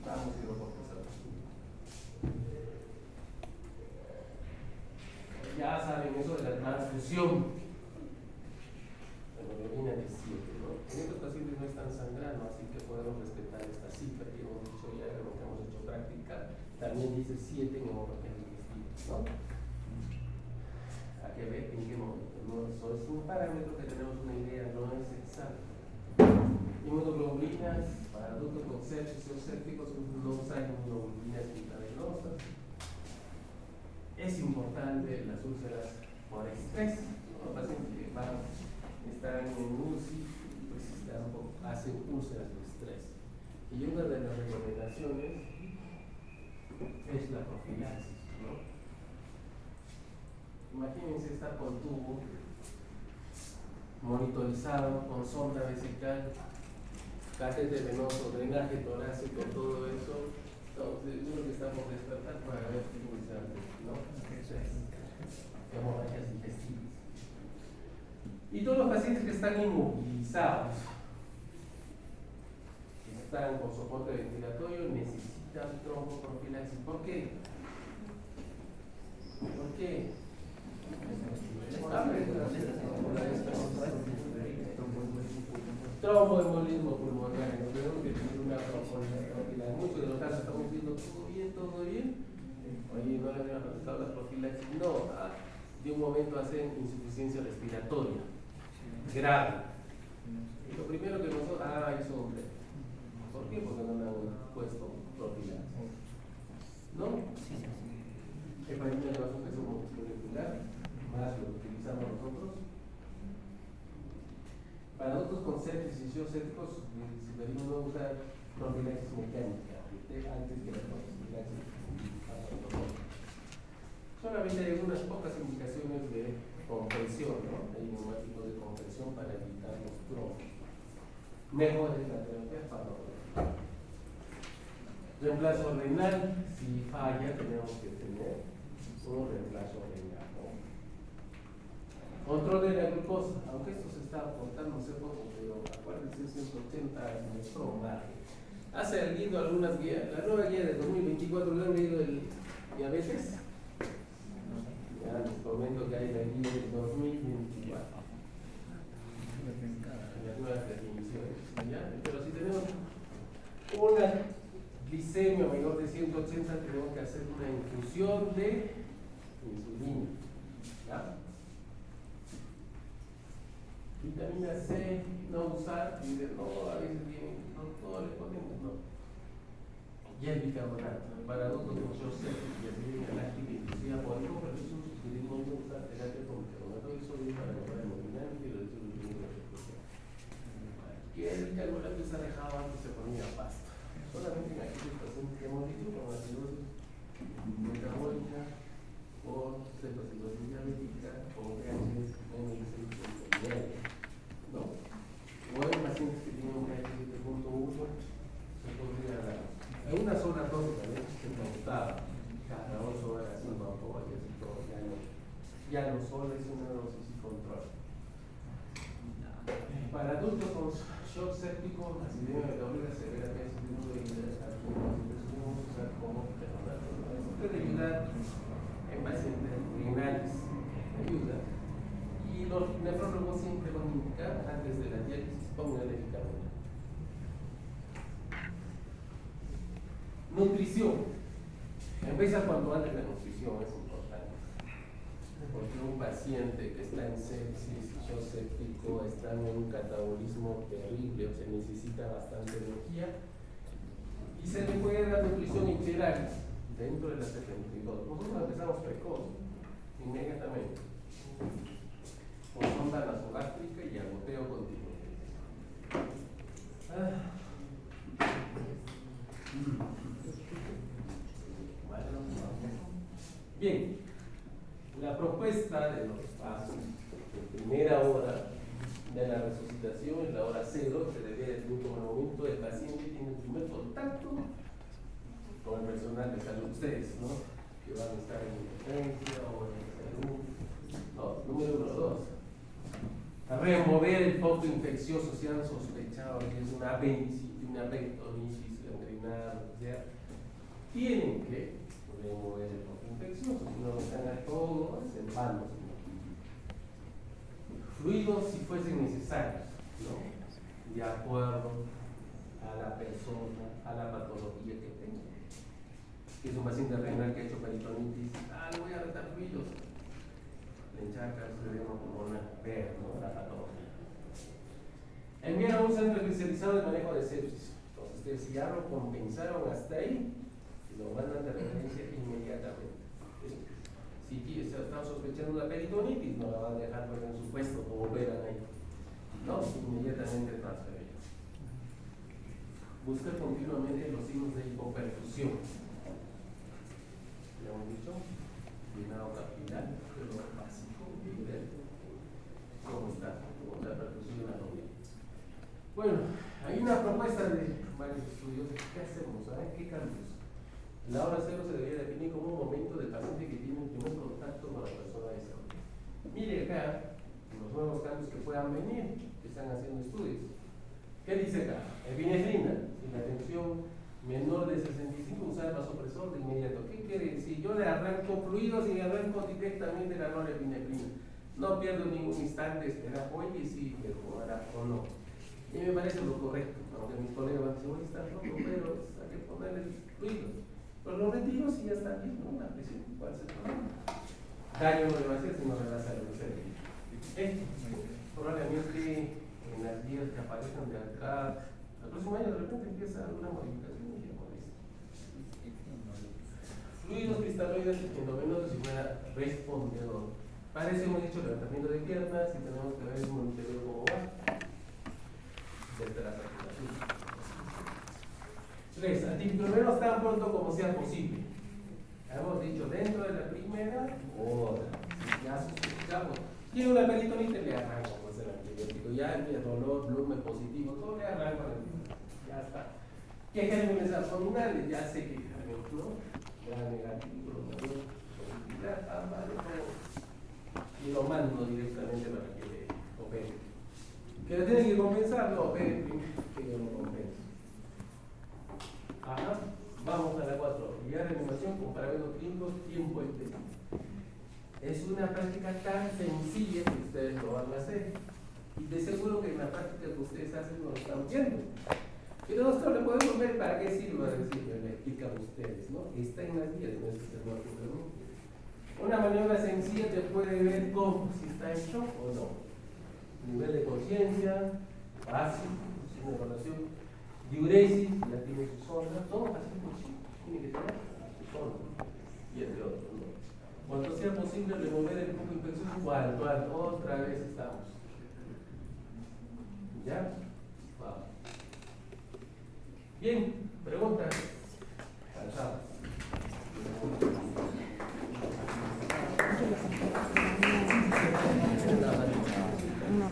damos hidrocortisona. Ya saben eso de la transfusión. Hemoglobina de 7, ¿no? En estos pacientes no están sangrando, así que podemos respetar esta cifra que hemos dicho ya, lo que hemos hecho práctica. También dice 7 en hemoglobina digestivo, ¿no? Hay que ver en qué momento, ¿no? Eso es un parámetro que tenemos una idea, no es exacto. Inmunoglobulinas para adultos con sepsis o sépticos no usan inmunoglobulinas intravenosas. Es importante las úlceras por estrés, ¿no? Los pacientes que están en UCI pues hacen úlceras de estrés. Y una de las recomendaciones es la profilaxis, ¿no? Imagínense estar con tubo monitorizado con sonda vesical, catéter venoso, drenaje torácico, todo eso. Entonces, yo creo que estamos despertando para ver ¿no? Hemorragias digestivas. Y todos los pacientes que están inmovilizados, que están con soporte ventilatorio, necesitan tromboprofilaxis. ¿Por qué? ¿Por qué? Tromboembolismo pulmonar, nos tenemos que tener una profilaxis. En muchos de los casos estamos viendo todo bien. Oye, no le habían resultado la profilaxis. No, de un momento hacen insuficiencia respiratoria grave. Y lo primero que nosotros, es hombre. ¿Por qué? Porque no le han puesto profilaxis. ¿No? El paciente de vaso es un molecular, más lo utilizamos nosotros. Para adultos con sepsis y sépticos, sugerimos no usar profilaxis mecánica antes que la profilaxis. Solamente hay unas pocas indicaciones de compresión, ¿no? Hay neumáticos de compresión para evitar los trombos. Mejor es la terapia farmacológica. Reemplazo renal, si falla, tenemos que tener un reemplazo renal, ¿no? Control de la glucosa, aunque esto se está aportando hace poco, pero acuérdense, 180 es nuestro margen. ¿Ha salido algunas guías? La nueva guía de 2024, ¿le han leído el diabetes? Ya les comento que hay la guía del 2024. Las nuevas definiciones, ¿ya? Pero si tenemos una glicemia mayor de 180, tenemos que hacer una infusión de insulina, ¿ya? Vitamina C, no usar, y de no, a veces vienen, no todo le ponemos, no. Y el bicarbonato, para adultos con short sepsis y acidemia láctica inducida por hipoperfusión, sugerimos no usar terapia con bicarbonato de sodio para mejorar el movimiento y reducir los niveles de presión. Que el bicarbonato se dejaba antes se ponía pasta. Solamente en aquellos pacientes que hemos dicho con acidosis metabólica o cetoacidosis diabética o pH menos ¿no? O hay pacientes que tienen un pH 7.1, se podría dar. Hay una sola dosis también que me gustaba, cada 8 horas, 5 ampollas y todo. Para adultos con shock séptico, acidemia metabólica severa, que es un de vamos a usar como puede ayudar en pacientes renales, ayuda. Y los nefrólogos siempre van a indicar antes de la diálisis pongan el medicamento. Nutrición. Empieza cuando antes la nutrición es importante. Porque un paciente que está en sepsis, shock séptico, está en un catabolismo terrible, o sea, necesita bastante energía. Y se le puede dar nutrición integral dentro de las 72. Nosotros empezamos precoz, inmediatamente, con sonda nasogástrica y agoteo continuo. Bien, la propuesta de los pasos de primera hora de la resucitación es la hora cero, se debe decir como el momento del paciente tiene el primer contacto con el personal de salud, ustedes, ¿no? Que van a estar en emergencia o en salud. No, número 1, 2. A remover el foco infeccioso si han sospechado que es una apendicitis, una peritonitis, gangrenal, o sea, tienen que remover el foco infeccioso, si no están a todos en vano. Fluidos si fuesen necesarios, ¿no? De acuerdo a la persona, a la patología que tenga. Si es un paciente renal que ha hecho peritonitis, le voy a retar fluidos. Le enchaca, se le llama como una ver, ¿no? La patología. Enviar a un centro especializado de manejo de sepsis. Entonces, si ya lo compensaron hasta ahí, lo mandan de referencia inmediatamente. Si están sospechando una peritonitis, no la van a dejar pues, en su puesto, como verán ahí. No, inmediatamente transferir. Buscar continuamente los signos de hipoperfusión. Ya hemos dicho, llenado capilar, pero básico, nivel. ¿Cómo está? ¿Cómo está la perfusión de la rodilla? Bueno, hay una propuesta de varios estudios. ¿Qué hacemos? ¿Saben qué cambios? La hora cero se debería definir como un momento del paciente que tiene el primer contacto con la persona de salud. Mire acá los nuevos cambios que puedan venir, que están haciendo estudios. ¿Qué dice acá? Epinefrina, si la tensión menor de 65 usar vasopresor de inmediato. ¿Qué quiere decir? Yo le arranco fluidos y le arranco directamente la norepinefrina. No pierdo ningún instante esperar, oye, si mejorará o no. Y me parece lo correcto, aunque mis colegas van a decir, oye, está loco, pero hay que ponerle fluidos. Pero los retiros sí ya están bien, ¿no? La presión, ¿cuál es el problema? Daño no le va a hacer, sino le va a hacer el cerebro. Probablemente en las guías que aparezcan de acá, el próximo año de repente empieza alguna modificación y ya con esto. Fluidos cristaloides endovenosos si fuera respondedor. Para eso hemos dicho levantamiento de piernas y tenemos que ver el monitoreo cómo va. Desde la saturación. 3. Antipicomenos tan pronto como sea posible. Hemos dicho dentro de la primera hora. Ya sospechamos. Tiene una peritonitis, le arranco con el antibiótico. Ya el dolor, blume positivo, todo le arranco. Ya está. ¿Qué gérmenes abdominales? Ya sé que gérmenes, ¿no? Ya negativo, positividad, vale, todo. Y lo mando directamente para que le opere. ¿Que le tienen que compensar? No, opere que yo lo compense. Ajá, vamos a la 4. Guiar reanimación con paramentos clínicos, tiempo específico. Es una práctica tan sencilla que ustedes lo van a hacer. Y de seguro que en la práctica que ustedes hacen no lo están viendo. Pero nosotros le podemos ver para qué sirve, le explican ustedes, ¿no? Está en las guías, no es que no simplemente. Una maniobra sencilla te puede ver cómo, si está en shock o no. Nivel de conciencia, básico, sin evaluación. Diuresis, ya tiene su zona, todo así por sí, tiene que tener su zona, y entre otros, ¿no? Cuando sea posible remover el foco infeccioso, cuanto otra vez estamos. ¿Ya? Vamos. Bien, pregunta. Cansado. No,